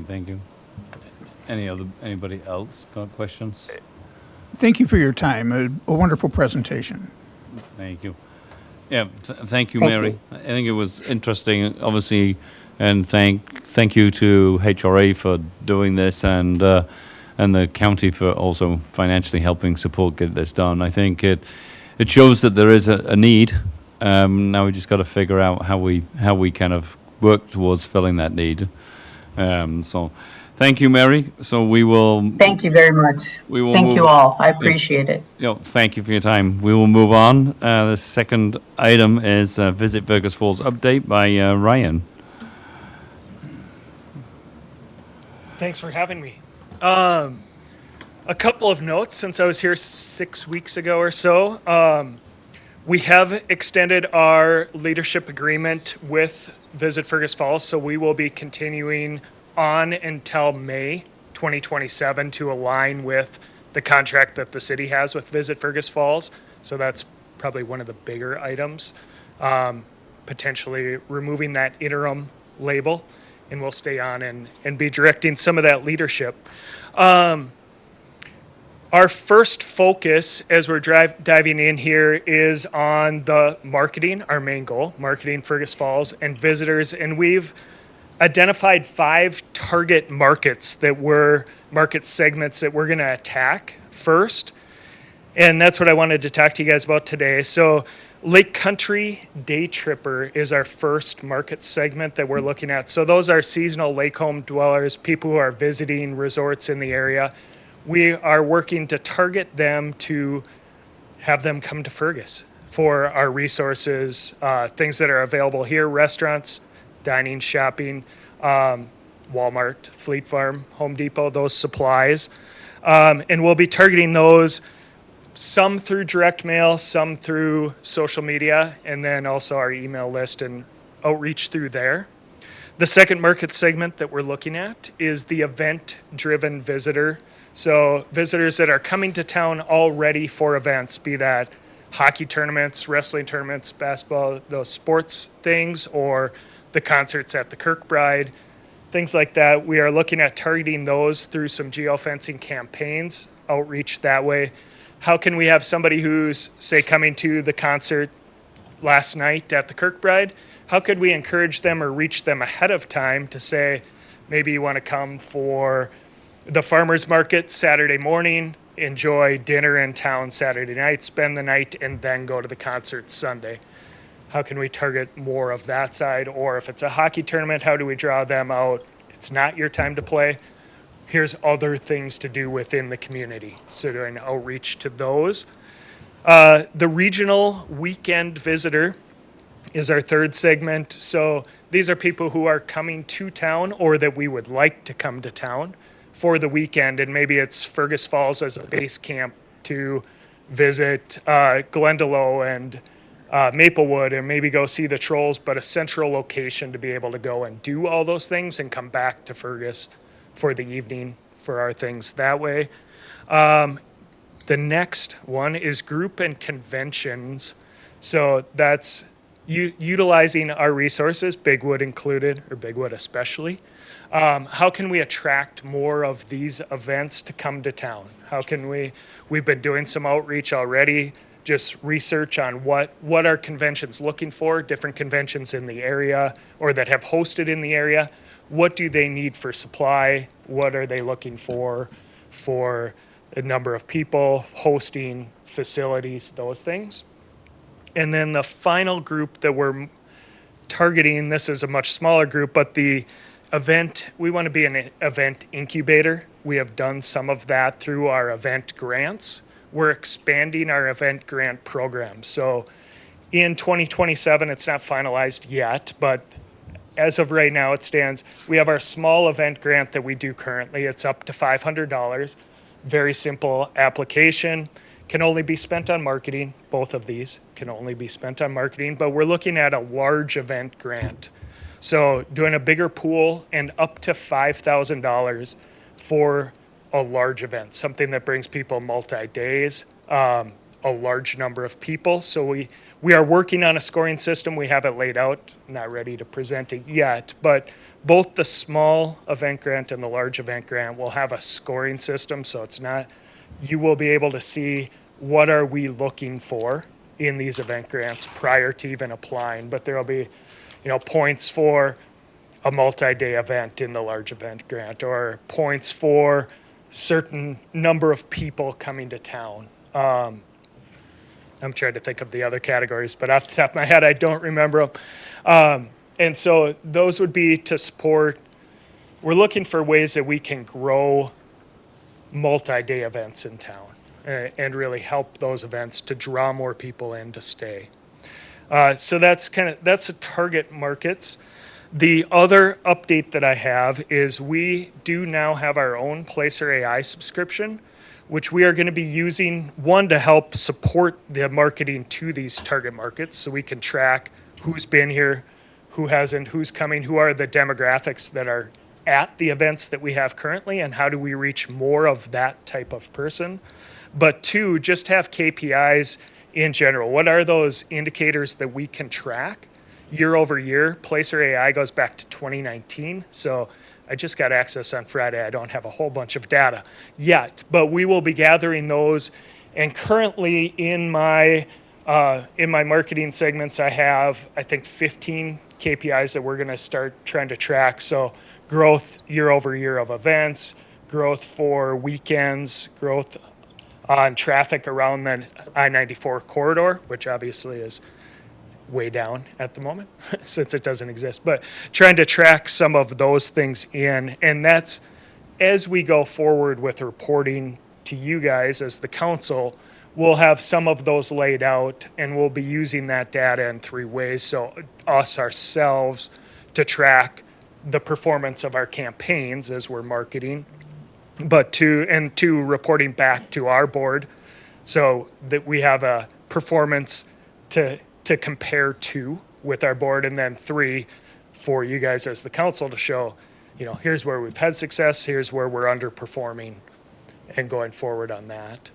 Thank you. Anybody else got questions? Thank you for your time. A wonderful presentation. Thank you. Yeah, thank you, Thank Mary. you. I think it was interesting, obviously, and thank you to HRA for doing this and the county for also financially helping support get this done. I think it shows that there is a need. Now we just got to figure out how we kind of work towards filling that need. So, thank you, Mary. So we will. Thank you very much. Thank you all. I appreciate it. Thank you for your time. We will move on. The second item is Visit Fergus Falls update by Ryan. Thanks for having me. A couple of notes since I was here 6 weeks ago or so. We have extended our leadership agreement with Visit Fergus Falls, so we will be continuing on until May 2027 to align with the contract that the city has with Visit Fergus Falls. So that's probably one of the bigger items, potentially removing that interim label, and we'll stay on and be directing some of that leadership. Our first focus as we're diving in here is on the marketing, our main goal, marketing Fergus Falls and visitors. And we've identified 5 target market segments that we're going to attack first. And that's what I wanted to talk to you guys about today. So Lake Country Day Tripper is our first market segment that we're looking at. So those are seasonal lake home dwellers, people who are visiting resorts in the area. We are working to target them to have them come to Fergus for our resources, things that are available here, restaurants, dining, shopping, Walmart, Fleet Farm, Home Depot, those supplies. And we'll be targeting those, some through direct mail, some through social media, and then also our email list and outreach through there. The second market segment that we're looking at is the event-driven visitor. So visitors that are coming to town already for events, be that hockey tournaments, wrestling tournaments, basketball, those sports things, or the concerts at the Kirkbride, things like that. We are looking at targeting those through some geofencing campaigns, outreach that way. How can we have somebody who's, say, coming to the concert last night at the Kirkbride? How could we encourage them or reach them ahead of time to say, maybe you want to come for the farmer's market Saturday morning, enjoy dinner in town Saturday night, spend the night, and then go to the concert Sunday. How can we target more of that side? Or if it's a hockey tournament, how do we draw them out? It's not your time to play. Here's other things to do within the community. So doing outreach to those. The regional weekend visitor is our third segment. So these are people who are coming to town or that we would like to come to town for the weekend. And maybe it's Fergus Falls as a base camp to visit Glendalough and Maplewood and maybe go see the Trolls, but a central location to be able to go and do all those things and come back to Fergus for the evening for our things that way. The next one is group and conventions. So that's utilizing our resources, Bigwood included, or Bigwood especially. How can we attract more of these events to come to town? How can we've been doing some outreach already, just research on what are conventions looking for, different conventions in the area or that have hosted in the area. What do they need for supply? What are they looking for a number of people, hosting, facilities, those things. And then the final group that we're targeting, this is a much smaller group, but the event, we want to be an event incubator. We have done some of that through our event grants. We're expanding our event grant program. So in 2027, it's not finalized yet, but as of right now, it stands. We have our small event grant that we do currently. It's up to $500. Very simple application. Can only be spent on marketing. Both of these can only be spent on marketing, but we're looking at a large event grant. So doing a bigger pool and up to $5,000 for a large event, something that brings people multi-days, a large number of people. So we are working on a scoring system. We have it laid out, not ready to present it yet, but both the small event grant and the large event grant will have a scoring system. So it's not, you will be able to see what are we looking for in these event grants prior to even applying, but there'll be, points for a multi-day event in the large event grant or points for certain number of people coming to town. I'm trying to think of the other categories, but off the top of my head, I don't remember them. And so those would be to support, we're looking for ways that we can grow multi-day events in town and really help those events to draw more people in to stay. So that's the target markets. The other update that I have is we do now have our own Placer AI subscription, which we are going to be using, one, to help support the marketing to these target markets so we can track who's been here, who hasn't, who's coming, who are the demographics that are at the events that we have currently, and how do we reach more of that type of person. But two, just have KPIs in general. What are those indicators that we can track year over year? Placer AI goes back to 2019, so I just got access on Friday. I don't have a whole bunch of data yet, but we will be gathering those. And currently in my marketing segments, I have, I think, 15 KPIs that we're going to start trying to track. So growth year over year of events, growth for weekends, growth on traffic around the I-94 corridor, which obviously is way down at the moment since it doesn't exist, but trying to track some of those things in. And that's as we go forward with reporting to you guys as the council, we'll have some of those laid out and we'll be using that data in three ways. So us ourselves to track the performance of our campaigns as we're marketing, but two, reporting back to our board so that we have a performance to compare to with our board, and then three, for you guys as the council to show, here's where we've had success, here's where we're underperforming, and going forward on that.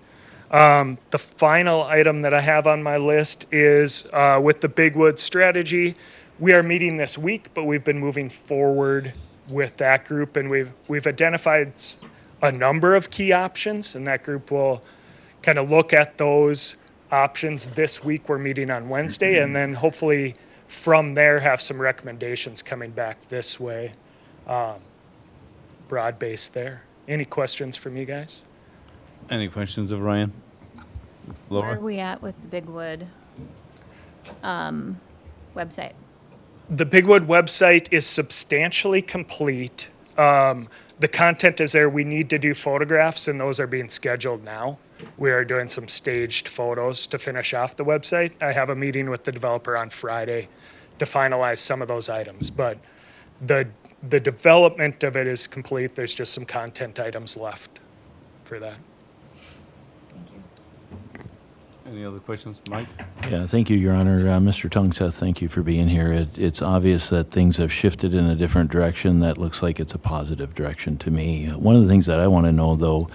The final item that I have on my list is with the Bigwood strategy. We are meeting this week, but we've been moving forward with that group, and we've identified a number of key options, and that group will kind of look at those options this week. We're meeting on Wednesday, and then hopefully from there have some recommendations coming back this way, broad-based there any questions from you guys? Any questions of Ryan? Where are Laura? we at with the Bigwood website? The Bigwood website is substantially complete. The content is there. We need to do photographs, and those are being scheduled now. We are doing some staged photos to finish off the website. I have a meeting with the developer on Friday to finalize some of those items, but the development of it is complete. There's just some content items left for that. Any other questions, Mike? Yeah, thank you, Your Honor. Mr. Tungseth, thank you for being here. It's obvious that things have shifted in a different direction. That looks like it's a positive direction to me. One of the things that I want to know, though,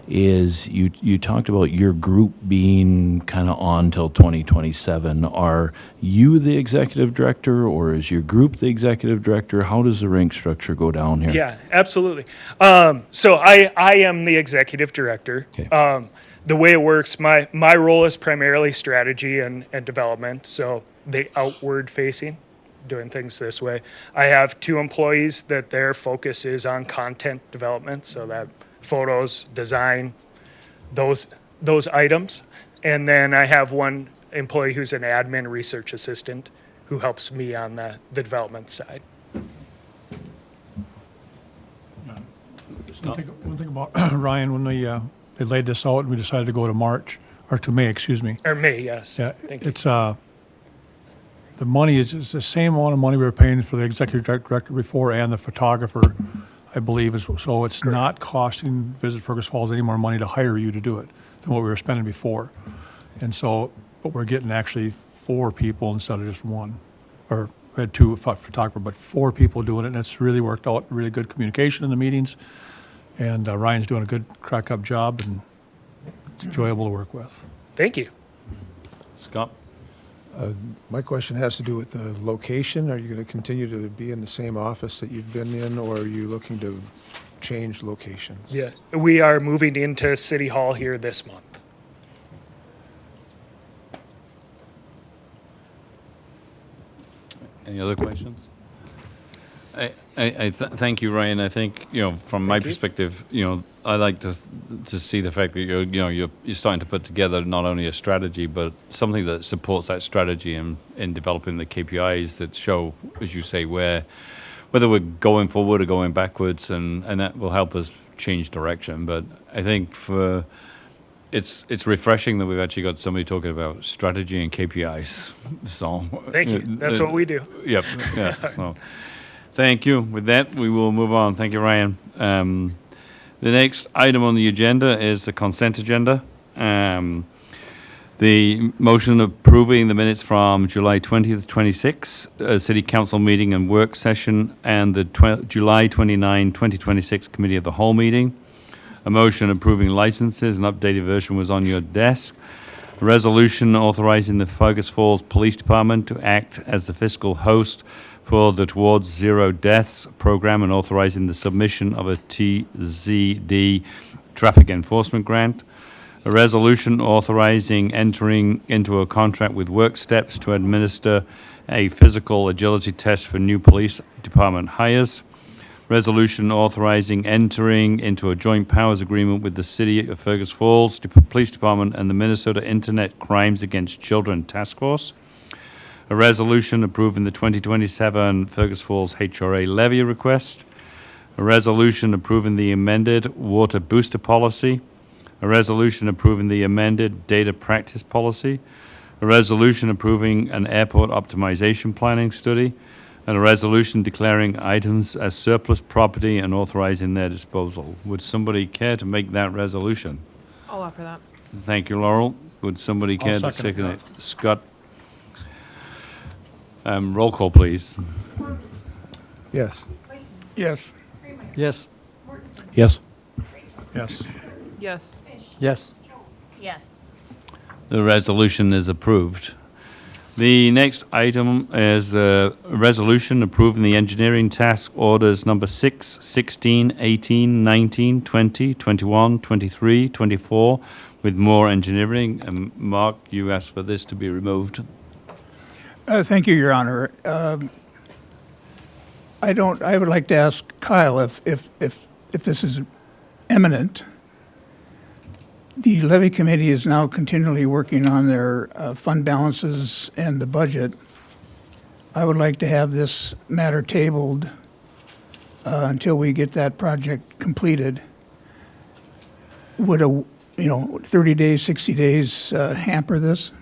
is you talked about your group being kind of on till 2027. Are you the executive director, or is your group the executive director? How does the rank structure go down here? Yeah, absolutely. So I am the executive director. Okay. The way it works, my role is primarily strategy and development, so the outward facing, doing things this way. I have 2 employees that their focus is on content development, so that photos, design, those items. And then I have 1 employee who's an admin research assistant who helps me on the development side. One thing about Ryan, when they laid this out, we decided to go to March, or to May, excuse me. Or me, yes. Yeah, Thank you. it's, the money is the same amount of money we were paying for the executive director before and the photographer, I believe. So it's not costing Visit Fergus Falls any more money to hire you to do it than what we were spending before. And so, but we're getting actually 4 people instead of just 1. Or we had 2 photographers, but 4 people doing it, and it's really worked out, really good communication in the meetings. And Ryan's doing a good crack-up job, and it's enjoyable to work with. Thank you. Scott? My question has to do with the location. Are you going to continue to be in the same office that you've been in, or are you looking to change locations? Yeah, we are moving into City Hall here this month. Any other questions? Thank you, Ryan. I think, from my perspective, I like to see the fact that you're starting to put together not only a strategy, but something that supports that strategy in developing the KPIs that show, as you say, whether we're going forward or going backwards, and that will help us change direction. But I think it's refreshing that we've actually got somebody talking about strategy and KPIs. So Thank you. That's what we do. Yep. Yeah. So. Thank you. With that, we will move on. Thank you, Ryan. The next item on the agenda is the consent agenda. The motion approving the minutes from July 20th, 26, City Council meeting and work session, and the July 29, 2026 Committee of the Whole meeting. A motion approving licenses, an updated version was on your desk. A resolution authorizing the Fergus Falls Police Department to act as the fiscal host for the Towards Zero Deaths program, and authorizing the submission of a TZD traffic enforcement grant. A resolution authorizing entering into a contract with Work Steps to administer a physical agility test for new police department hires. Resolution authorizing entering into a joint powers agreement with the City of Fergus Falls Police Department and the Minnesota Internet Crimes Against Children Task Force. A resolution approving the 2027 Fergus Falls HRA levy request. A resolution approving the amended water booster policy. A resolution approving the amended data practice policy. A resolution approving an airport optimization planning study. And a resolution declaring items as surplus property and authorizing their disposal. Would somebody care to make that resolution? I'll offer that. Thank you, Laurel. Would somebody care to second second that. it? Scott? Roll call, please. Yes. Yes. Yes. Yes. Yes. Yes. Yes. Yes. The resolution is approved. The next item is a resolution approving the engineering task orders number 6, 16, 18, 19, 20, 21, 23, 24, with more engineering. And Mark, you asked for this to be removed. Thank you, Your Honor. I would like to ask Kyle if this is eminent. The levy committee is now continually working on their fund balances and the budget. I would like to have this matter tabled until we get that project completed. Would 30 days, 60 days hamper this?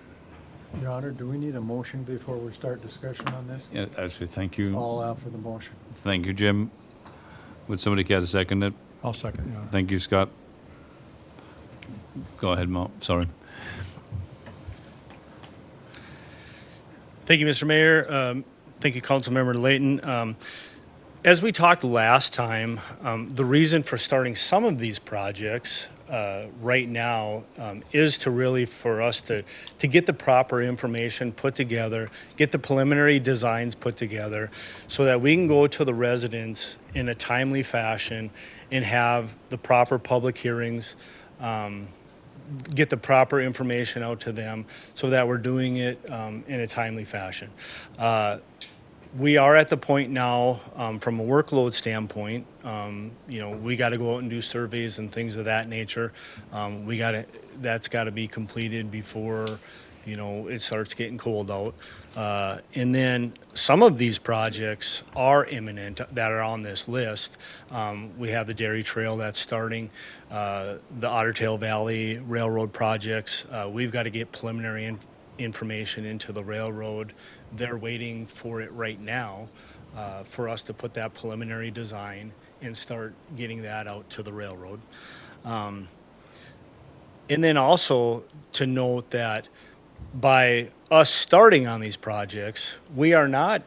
Your Honor, do we need a motion before we start discussion on this? Yeah, actually, thank you. All out for the motion. Thank you, Jim. Would somebody care to second it? I'll second, Your Honor. Thank you, Scott. Go ahead, Mark. Sorry. Thank you, Mr. Mayor. Thank you, Councilmember Layton. As we talked last time, the reason for starting some of these projects right now is to really for us to get the proper information put together, get the preliminary designs put together so that we can go to the residents in a timely fashion and have the proper public hearings, get the proper information out to them so that we're doing it in a timely fashion. We are at the point now, from a workload standpoint, we got to go out and do surveys and things of that nature. That's got to be completed before, it starts getting cold out. And then some of these projects are imminent that are on this list. We have the Dairy Trail that's starting, the Otter Tail Valley Railroad projects. We've got to get preliminary information into the railroad. They're waiting for it right now for us to put that preliminary design and start getting that out to the railroad. And then also to note that by us starting on these projects, we are not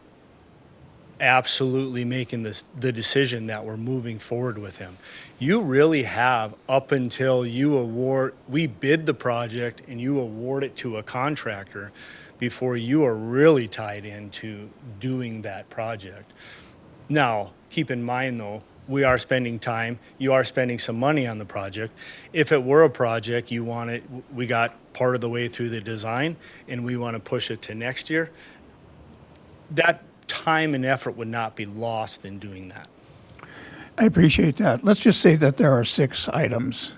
absolutely making the decision that we're moving forward with him. You really have up until we bid the project and you award it to a contractor before you are really tied into doing that project. Now, keep in mind though, we are spending time, you are spending some money on the project. If it were a project we got part of the way through the design and we want to push it to next year, that time and effort would not be lost in doing that. I appreciate that. Let's just say that there are 6 items,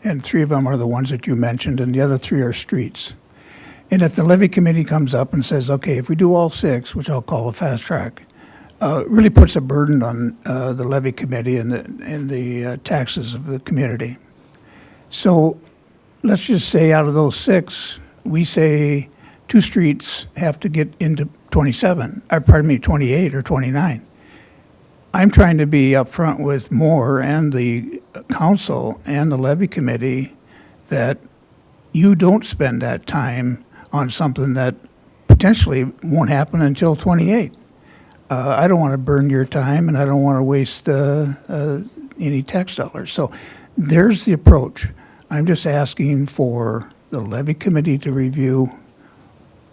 and 3 of them are the ones that you mentioned, and the other 3 are streets. And if the levy committee comes up and says, okay, if we do all 6, which I'll call a fast track, really puts a burden on the levy committee and the taxes of the community. So let's just say out of those 6, we say 2 streets have to get into 28 or 29. I'm trying to be upfront with Moore and the council and the levy committee that you don't spend that time on something that potentially won't happen until 28. I don't want to burn your time and I don't want to waste any tax dollars. So there's the approach. I'm just asking for the levy committee to review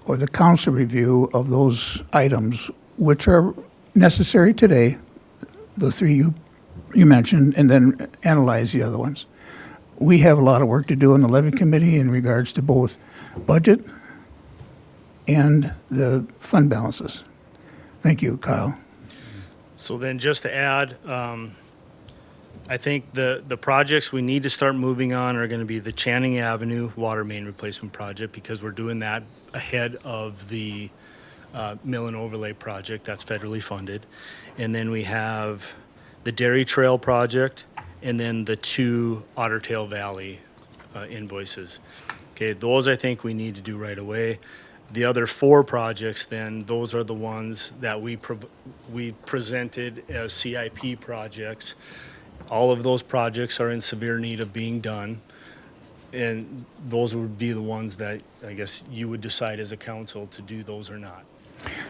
or the council review of those items which are necessary today, the 3 you mentioned, and then analyze the other ones. We have a lot of work to do in the levy committee in regards to both budget and the fund balances. Thank you, Kyle. So then just to add, I think the projects we need to start moving on are going to be the Channing Avenue water main replacement project because we're doing that ahead of the mill and overlay project that's federally funded. And then we have the Dairy Trail project and then the 2 Otter Tail Valley invoices. Okay, those I think we need to do right away. The other 4 projects, then, those are the ones that we presented as CIP projects. All of those projects are in severe need of being done, and those would be the ones that I guess you would decide as a council to do those or not.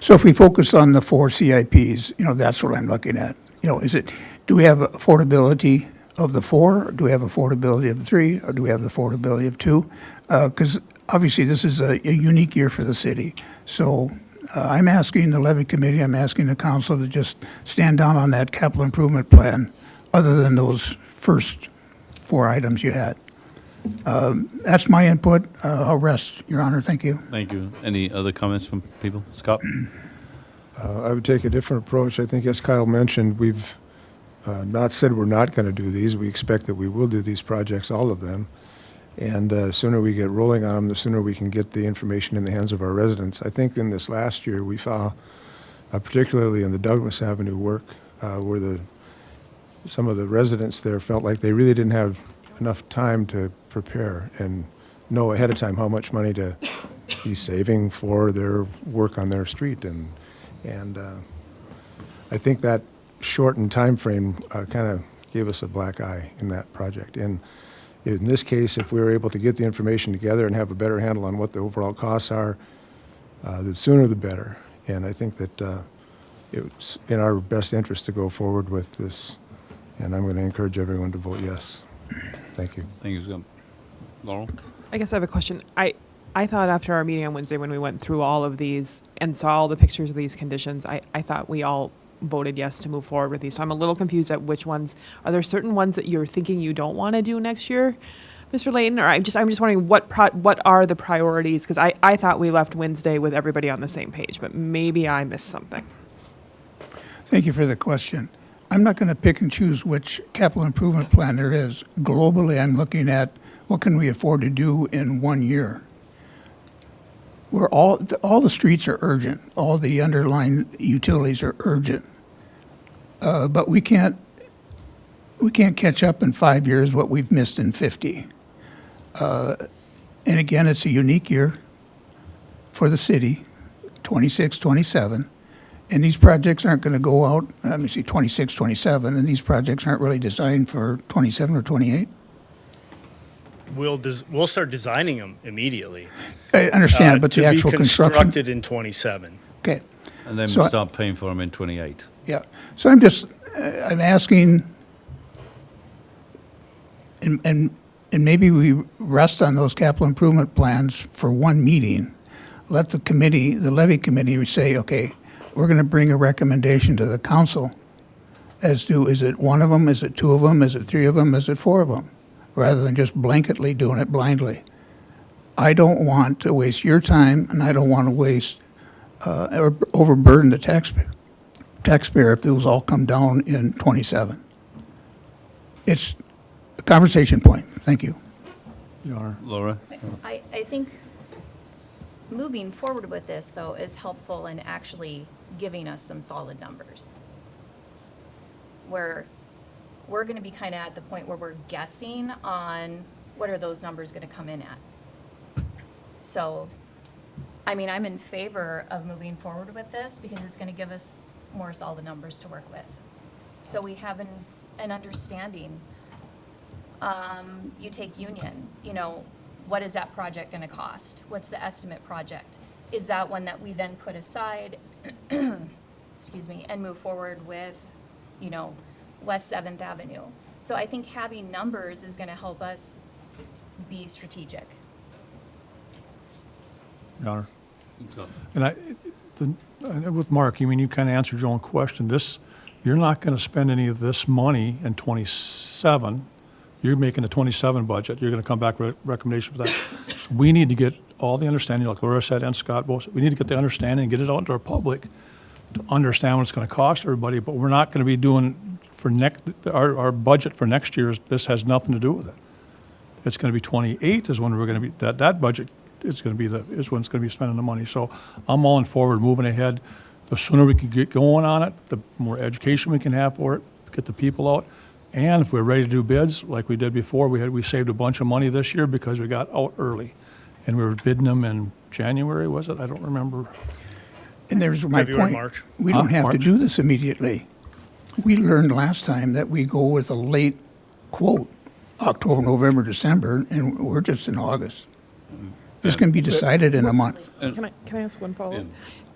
So if we focus on the 4 CIPs, that's what I'm looking at. Do we have affordability of the 4, or do we have affordability of the 3, or do we have the affordability of 2? Because obviously this is a unique year for the city. So I'm asking the levy committee, I'm asking the council to just stand down on that capital improvement plan other than those first 4 items you had. That's my input. I'll rest, Your Honor. Thank you. Thank you. Any other comments from people? Scott? I would take a different approach. I think, as Kyle mentioned, we've not said we're not going to do these. We expect that we will do these projects, all of them. And the sooner we get rolling on them, the sooner we can get the information in the hands of our residents. I think in this last year, we saw, particularly in the Douglas Avenue work, where some of the residents there felt like they really didn't have enough time to prepare and know ahead of time how much money to be saving for their work on their street. And I think that shortened time frame kind of gave us a black eye in that project. And in this case, if we were able to get the information together and have a better handle on what the overall costs are, the sooner the better. And I think that it's in our best interest to go forward with this. And I'm going to encourage everyone to vote yes. Thank you. Thank you, Scott. Laurel? I guess I have a question. I thought after our meeting on Wednesday when we went through all of these and saw all the pictures of these conditions, I thought we all voted yes to move forward with these. So I'm a little confused at which ones. Are there certain ones that you're thinking you don't want to do next year, Mr. Layton? Or I'm just wondering what are the priorities? Because I thought we left Wednesday with everybody on the same page, but maybe I missed something. Thank you for the question. I'm not going to pick and choose which capital improvement plan there is. Globally, I'm looking at what can we afford to do in 1 year. We're all the streets are urgent. All the underlying utilities are urgent. But we can't catch up in 5 years what we've missed in 50. And again, it's a unique year for the city, 26, 27. And these projects aren't going to go out, 26, 27, and these projects aren't really designed for 27 or 28? We'll start designing them immediately. I understand, but the actual to be construction? constructed in 27. Okay. And then So we start paying for them in 28. Yeah. So I'm asking, and maybe we rest on those capital improvement plans for one meeting. Let the committee, the levy committee, say, okay, we're going to bring a recommendation to the council as to, is it one of them, is it two of them, is it three of them, is it four of them, rather than just blanketly doing it blindly. I don't want to waste your time, and I don't want to waste or overburden the taxpayer if those all come down in 27. It's a conversation point. Thank you. Your Honor. Laura? I think moving forward with this, though, is helpful in actually giving us some solid numbers. Where we're going to be kind of at the point where we're guessing on what are those numbers going to come in at. So, I mean, I'm in favor of moving forward with this because it's going to give us more solid numbers to work with. So we have an understanding. You take Union, what is that project going to cost? What's the estimate project? Is that one that we then put aside, excuse me, and move forward with, West 7th Avenue? So I think having numbers is going to help us be strategic. Your Honor. And with Mark, you kind of answered your own question. You're not going to spend any of this money in 27. You're making a 27 budget. You're going to come back with a recommendation for that. So we need to get all the understanding, like Laura said and Scott both said, we need to get the understanding and get it out to our public to understand what it's going to cost everybody. But we're not going to be doing our budget for next year. This has nothing to do with it. It's going to be 28 is when we're going to be that budget. It's going to be is when it's going to be spending the money. So I'm all in forward, moving ahead. The sooner we can get going on it, the more education we can have for it, get the people out. And if we're ready to do bids, like we did before, we saved a bunch of money this year because we got out early. And we were bidding them in January, was it? I don't remember. And there's my February, point. March. We don't have to March? do this immediately. We learned last time that we go with a late quote, October, November, December, and we're just in August. This can be decided in a month. Can I ask one follow-up?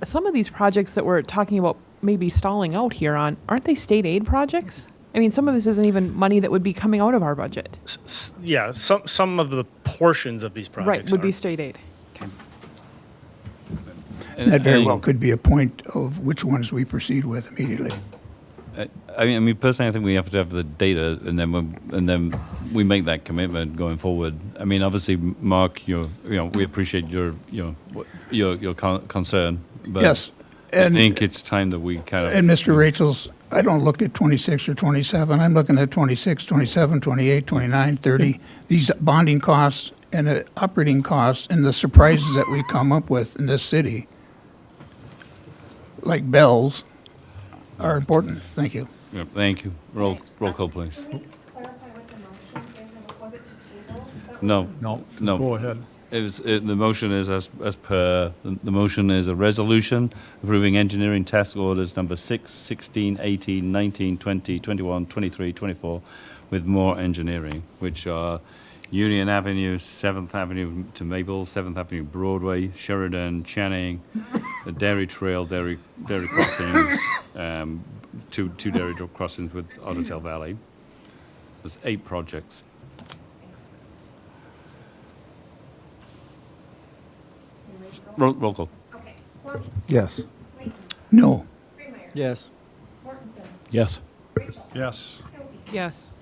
Some of these projects that we're talking about maybe stalling out here on, aren't they state aid projects? I mean, some of this isn't even money that would be coming out of our budget. Yeah, some of the portions of these projects Right, would be are. state aid. Okay. That very well could be a point of which ones we proceed with immediately. I mean, personally, I think we have to have the data, and then we make that commitment going forward. I mean, obviously, Mark, we appreciate your concern, but Yes. I think it's time that we kind of. And Mr. Rachel's, I don't look at 26 or 27. I'm looking at 26, 27, 28, 29, 30. These bonding costs and the operating costs and the surprises that we come up with in this city, like bells, are important. Thank you. Yeah, thank you. Roll call, please. No. No, go ahead. The motion is as per, the motion is a resolution approving engineering task orders number 6, 16, 18, 19, 20, 21, 23, 24 with more engineering, which are Union Avenue, 7th Avenue to Maple, 7th Avenue Broadway, Sheridan, Channing, the Dairy Trail, Dairy Crossings, two Dairy Crossings with Ottertail Valley. There's 8 projects. Roll call. Yes. No. Yes. Yes. Yes. Yes.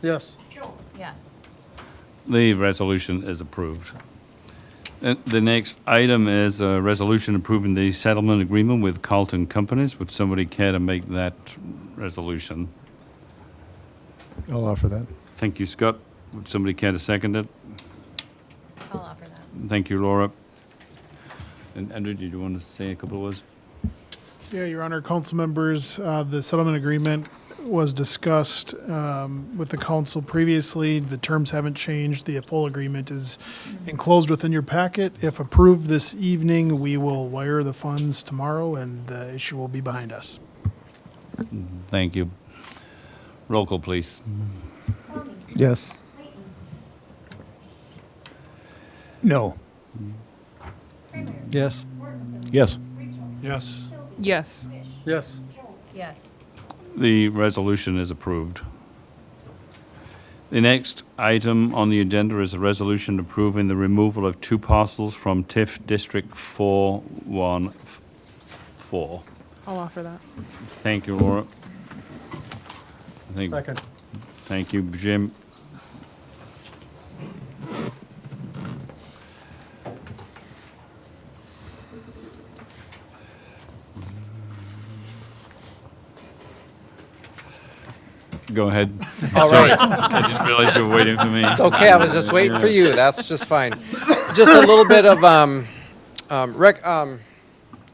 Yes. Yes. The resolution is approved. The next item is a resolution approving the settlement agreement with Carlton Companies. Would somebody care to make that resolution? I'll offer that. Thank you, Scott. Would somebody care to second it? I'll offer that. Thank you, Laura. And Andrew, did you want to say a couple of words? Yeah, Your Honor, council members, the settlement agreement was discussed with the council previously. The terms haven't changed. The full agreement is enclosed within your packet. If approved this evening, we will wire the funds tomorrow, and the issue will be behind us. Thank you. Roll call, please. Yes. No. Yes. Yes. Yes. Yes. Yes. Yes. The resolution is approved. The next item on the agenda is a resolution approving the removal of 2 parcels from TIF District 414. I'll offer that. Thank you, Laura. Second. Thank you, Jim. Go ahead. All Sorry, right. I didn't realize you were waiting for me. It's okay. I was just waiting for you. That's just fine. Just a little bit of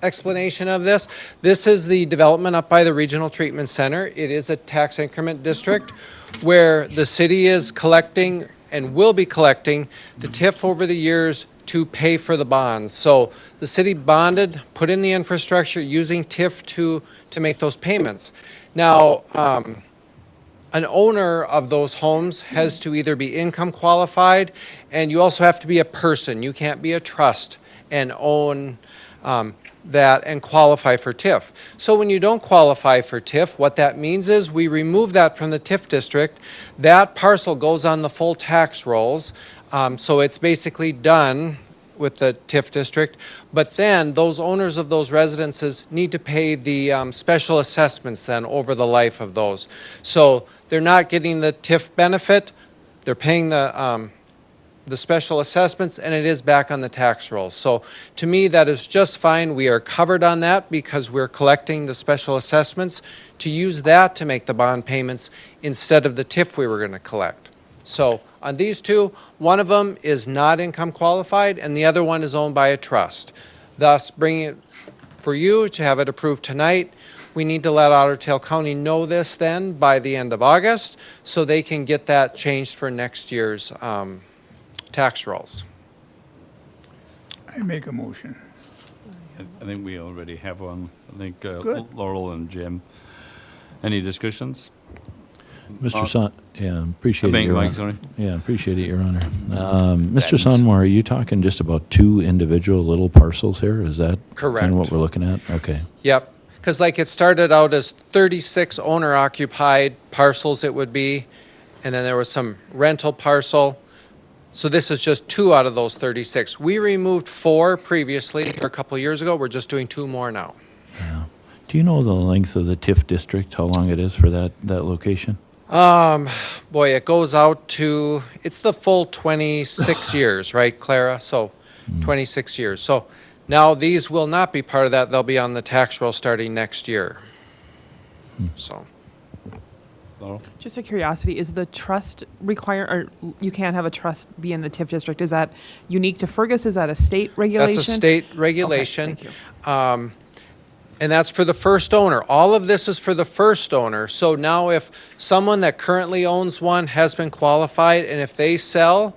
explanation of this. This is the development up by the Regional Treatment Center. It is a tax increment district where the city is collecting and will be collecting the TIF over the years to pay for the bonds. So the city bonded, put in the infrastructure using TIF to make those payments. Now, an owner of those homes has to either be income qualified, and you also have to be a person. You can't be a trust and own that and qualify for TIF. So when you don't qualify for TIF, what that means is we remove that from the TIF district. That parcel goes on the full tax rolls. So it's basically done with the TIF district. But then those owners of those residences need to pay the special assessments then over the life of those. So they're not getting the TIF benefit. They're paying the special assessments, and it is back on the tax rolls. So to me, that is just fine. We are covered on that because we're collecting the special assessments to use that to make the bond payments instead of the TIF we were going to collect. So on these 2, one of them is not income qualified, and the other one is owned by a trust. Thus, bringing it for you to have it approved tonight, we need to let Ottertail County know this then by the end of August so they can get that changed for next year's tax rolls. I make a motion. I think we already have one. I think Good. Laurel and Jim. Any discussions? Mr. Son, yeah, appreciate I beg it, your Your pardon, Honor. sorry. Yeah, appreciate it, Your Honor. Mr. Sonmore, are you talking just about 2 individual little parcels here? Is that Correct. kind of what we're looking at? Okay. Yep, because like it started out as 36 owner-occupied parcels it would be, and then there was some rental parcel. So this is just 2 out of those 36. We removed 4 previously, or a couple of years ago. We're just doing 2 more now. Yeah. Do you know the length of the TIF district, how long it is for that location? Boy, it goes out to, it's the full 26 years, right, Clara? So 26 years. So Now, these will not be part of that. They'll be on the tax roll starting next year. So, Laurel? Just a curiosity, is the trust or you can't have a trust be in the TIF district? Is that unique to Fergus? Is that a state regulation? that's a state regulation. Okay, thank you. And that's for the first owner. All of this is for the first owner. So now if someone that currently owns one has been qualified, and if they sell,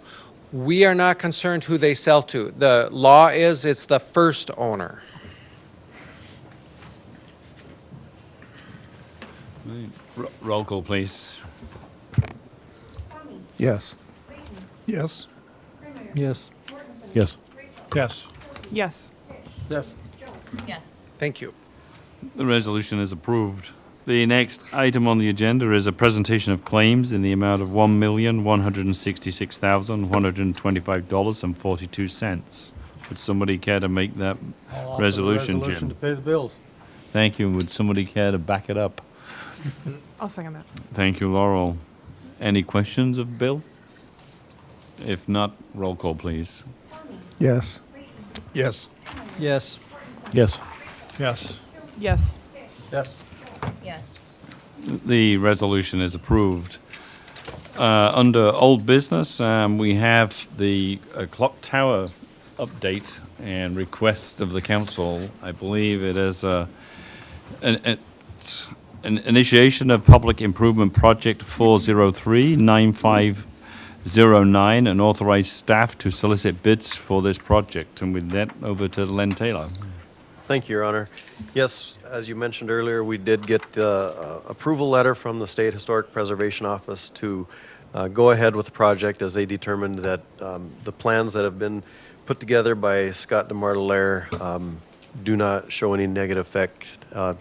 we are not concerned who they sell to. The law is it's the first owner. Roll call, please. Yes. Yes. Yes. Yes. Yes. Yes. Yes. Yes. Thank you. The resolution is approved. The next item on the agenda is a presentation of claims in the amount of $1,166,125.42. Would somebody care to make that resolution, Jim? to pay the bills. Thank you. Would somebody care to back it up? I'll second that. Thank you, Laurel. Any questions of Bill? If not, roll call, please. Yes. Yes. Yes. Yes. Yes. Yes. Yes. Yes. The resolution is approved. Under old business, we have the clock tower update and request of the council. I believe it is an initiation of Public Improvement Project 403-9509 and authorize staff to solicit bids for this project. And with that, over to Len Taylor. Thank you, Your Honor. Yes, as you mentioned earlier, we did get the approval letter from the State Historic Preservation Office to go ahead with the project as they determined that the plans that have been put together by Scott DeMartelaire do not show any negative effect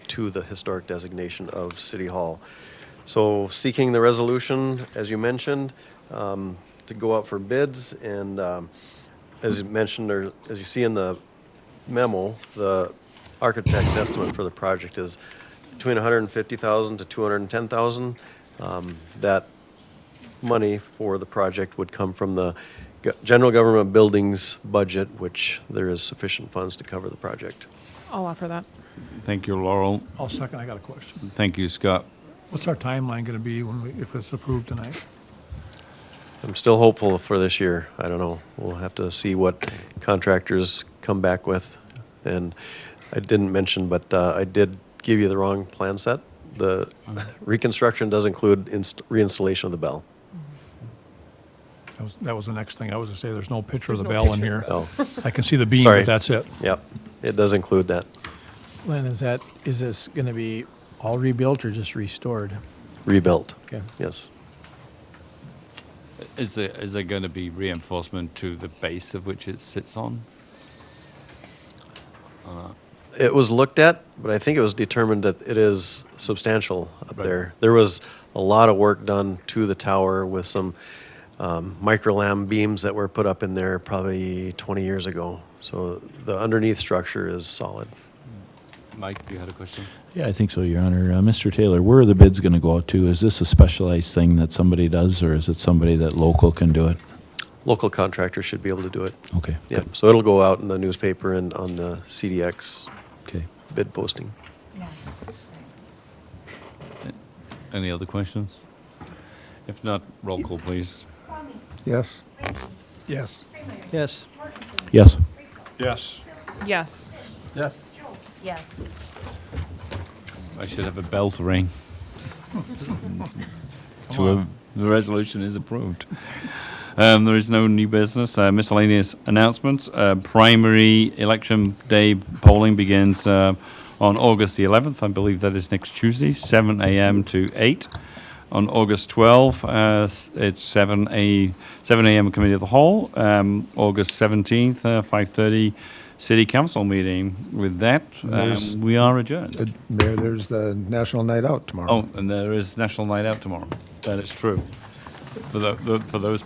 to the historic designation of City Hall. So seeking the resolution, as you mentioned, to go out for bids, and as you mentioned, or as you see in the memo, the architect's estimate for the project is between $150,000 to $210,000. That money for the project would come from the general government buildings budget, which there is sufficient funds to cover the project. I'll offer that. Thank you, Laurel. I'll second. I got a question. Thank you, Scott. What's our timeline going to be if it's approved tonight? I'm still hopeful for this year. I don't know. We'll have to see what contractors come back with. And I didn't mention, but I did give you the wrong plan set. The reconstruction does include reinstallation of the bell. That was the next thing. I was going to say, there's no picture of the bell in here. Oh, I can see the beam, Sorry. but that's it. yep, it does include that. Len, is this going to be all rebuilt or just restored? Rebuilt, Okay. yes. Is there going to be reinforcement to the base of which it sits on? It was looked at, but I think it was determined that it is substantial up there. There was a lot of work done to the tower with some microlam beams that were put up in there probably 20 years ago. So the underneath structure is solid. Mike, you had a question? Yeah, I think so, Your Honor. Mr. Taylor, where are the bids going to go out to? Is this a specialized thing that somebody does, or is it somebody that local can do it? Local contractors should be able to do it. Okay, Yeah, good. so it'll go out in the newspaper and on the CDX Okay. bid posting. Yeah. Any other questions? If not, roll call, please. Yes. Yes. Yes. Yes. Yes. Yes. Yes. Yes. I should have a bell to ring. The resolution is approved. There is no new business. Miscellaneous announcements. Primary election day polling begins on August the 11th. I believe that is next Tuesday, 7 a.m. to 8. On August 12th, it's 7 a.m. Committee of the Whole. August 17th, 5:30 City Council meeting. With that, we are adjourned. Mayor, there's the National Night Out tomorrow. Oh, and there is National Night Out tomorrow. That is true. For those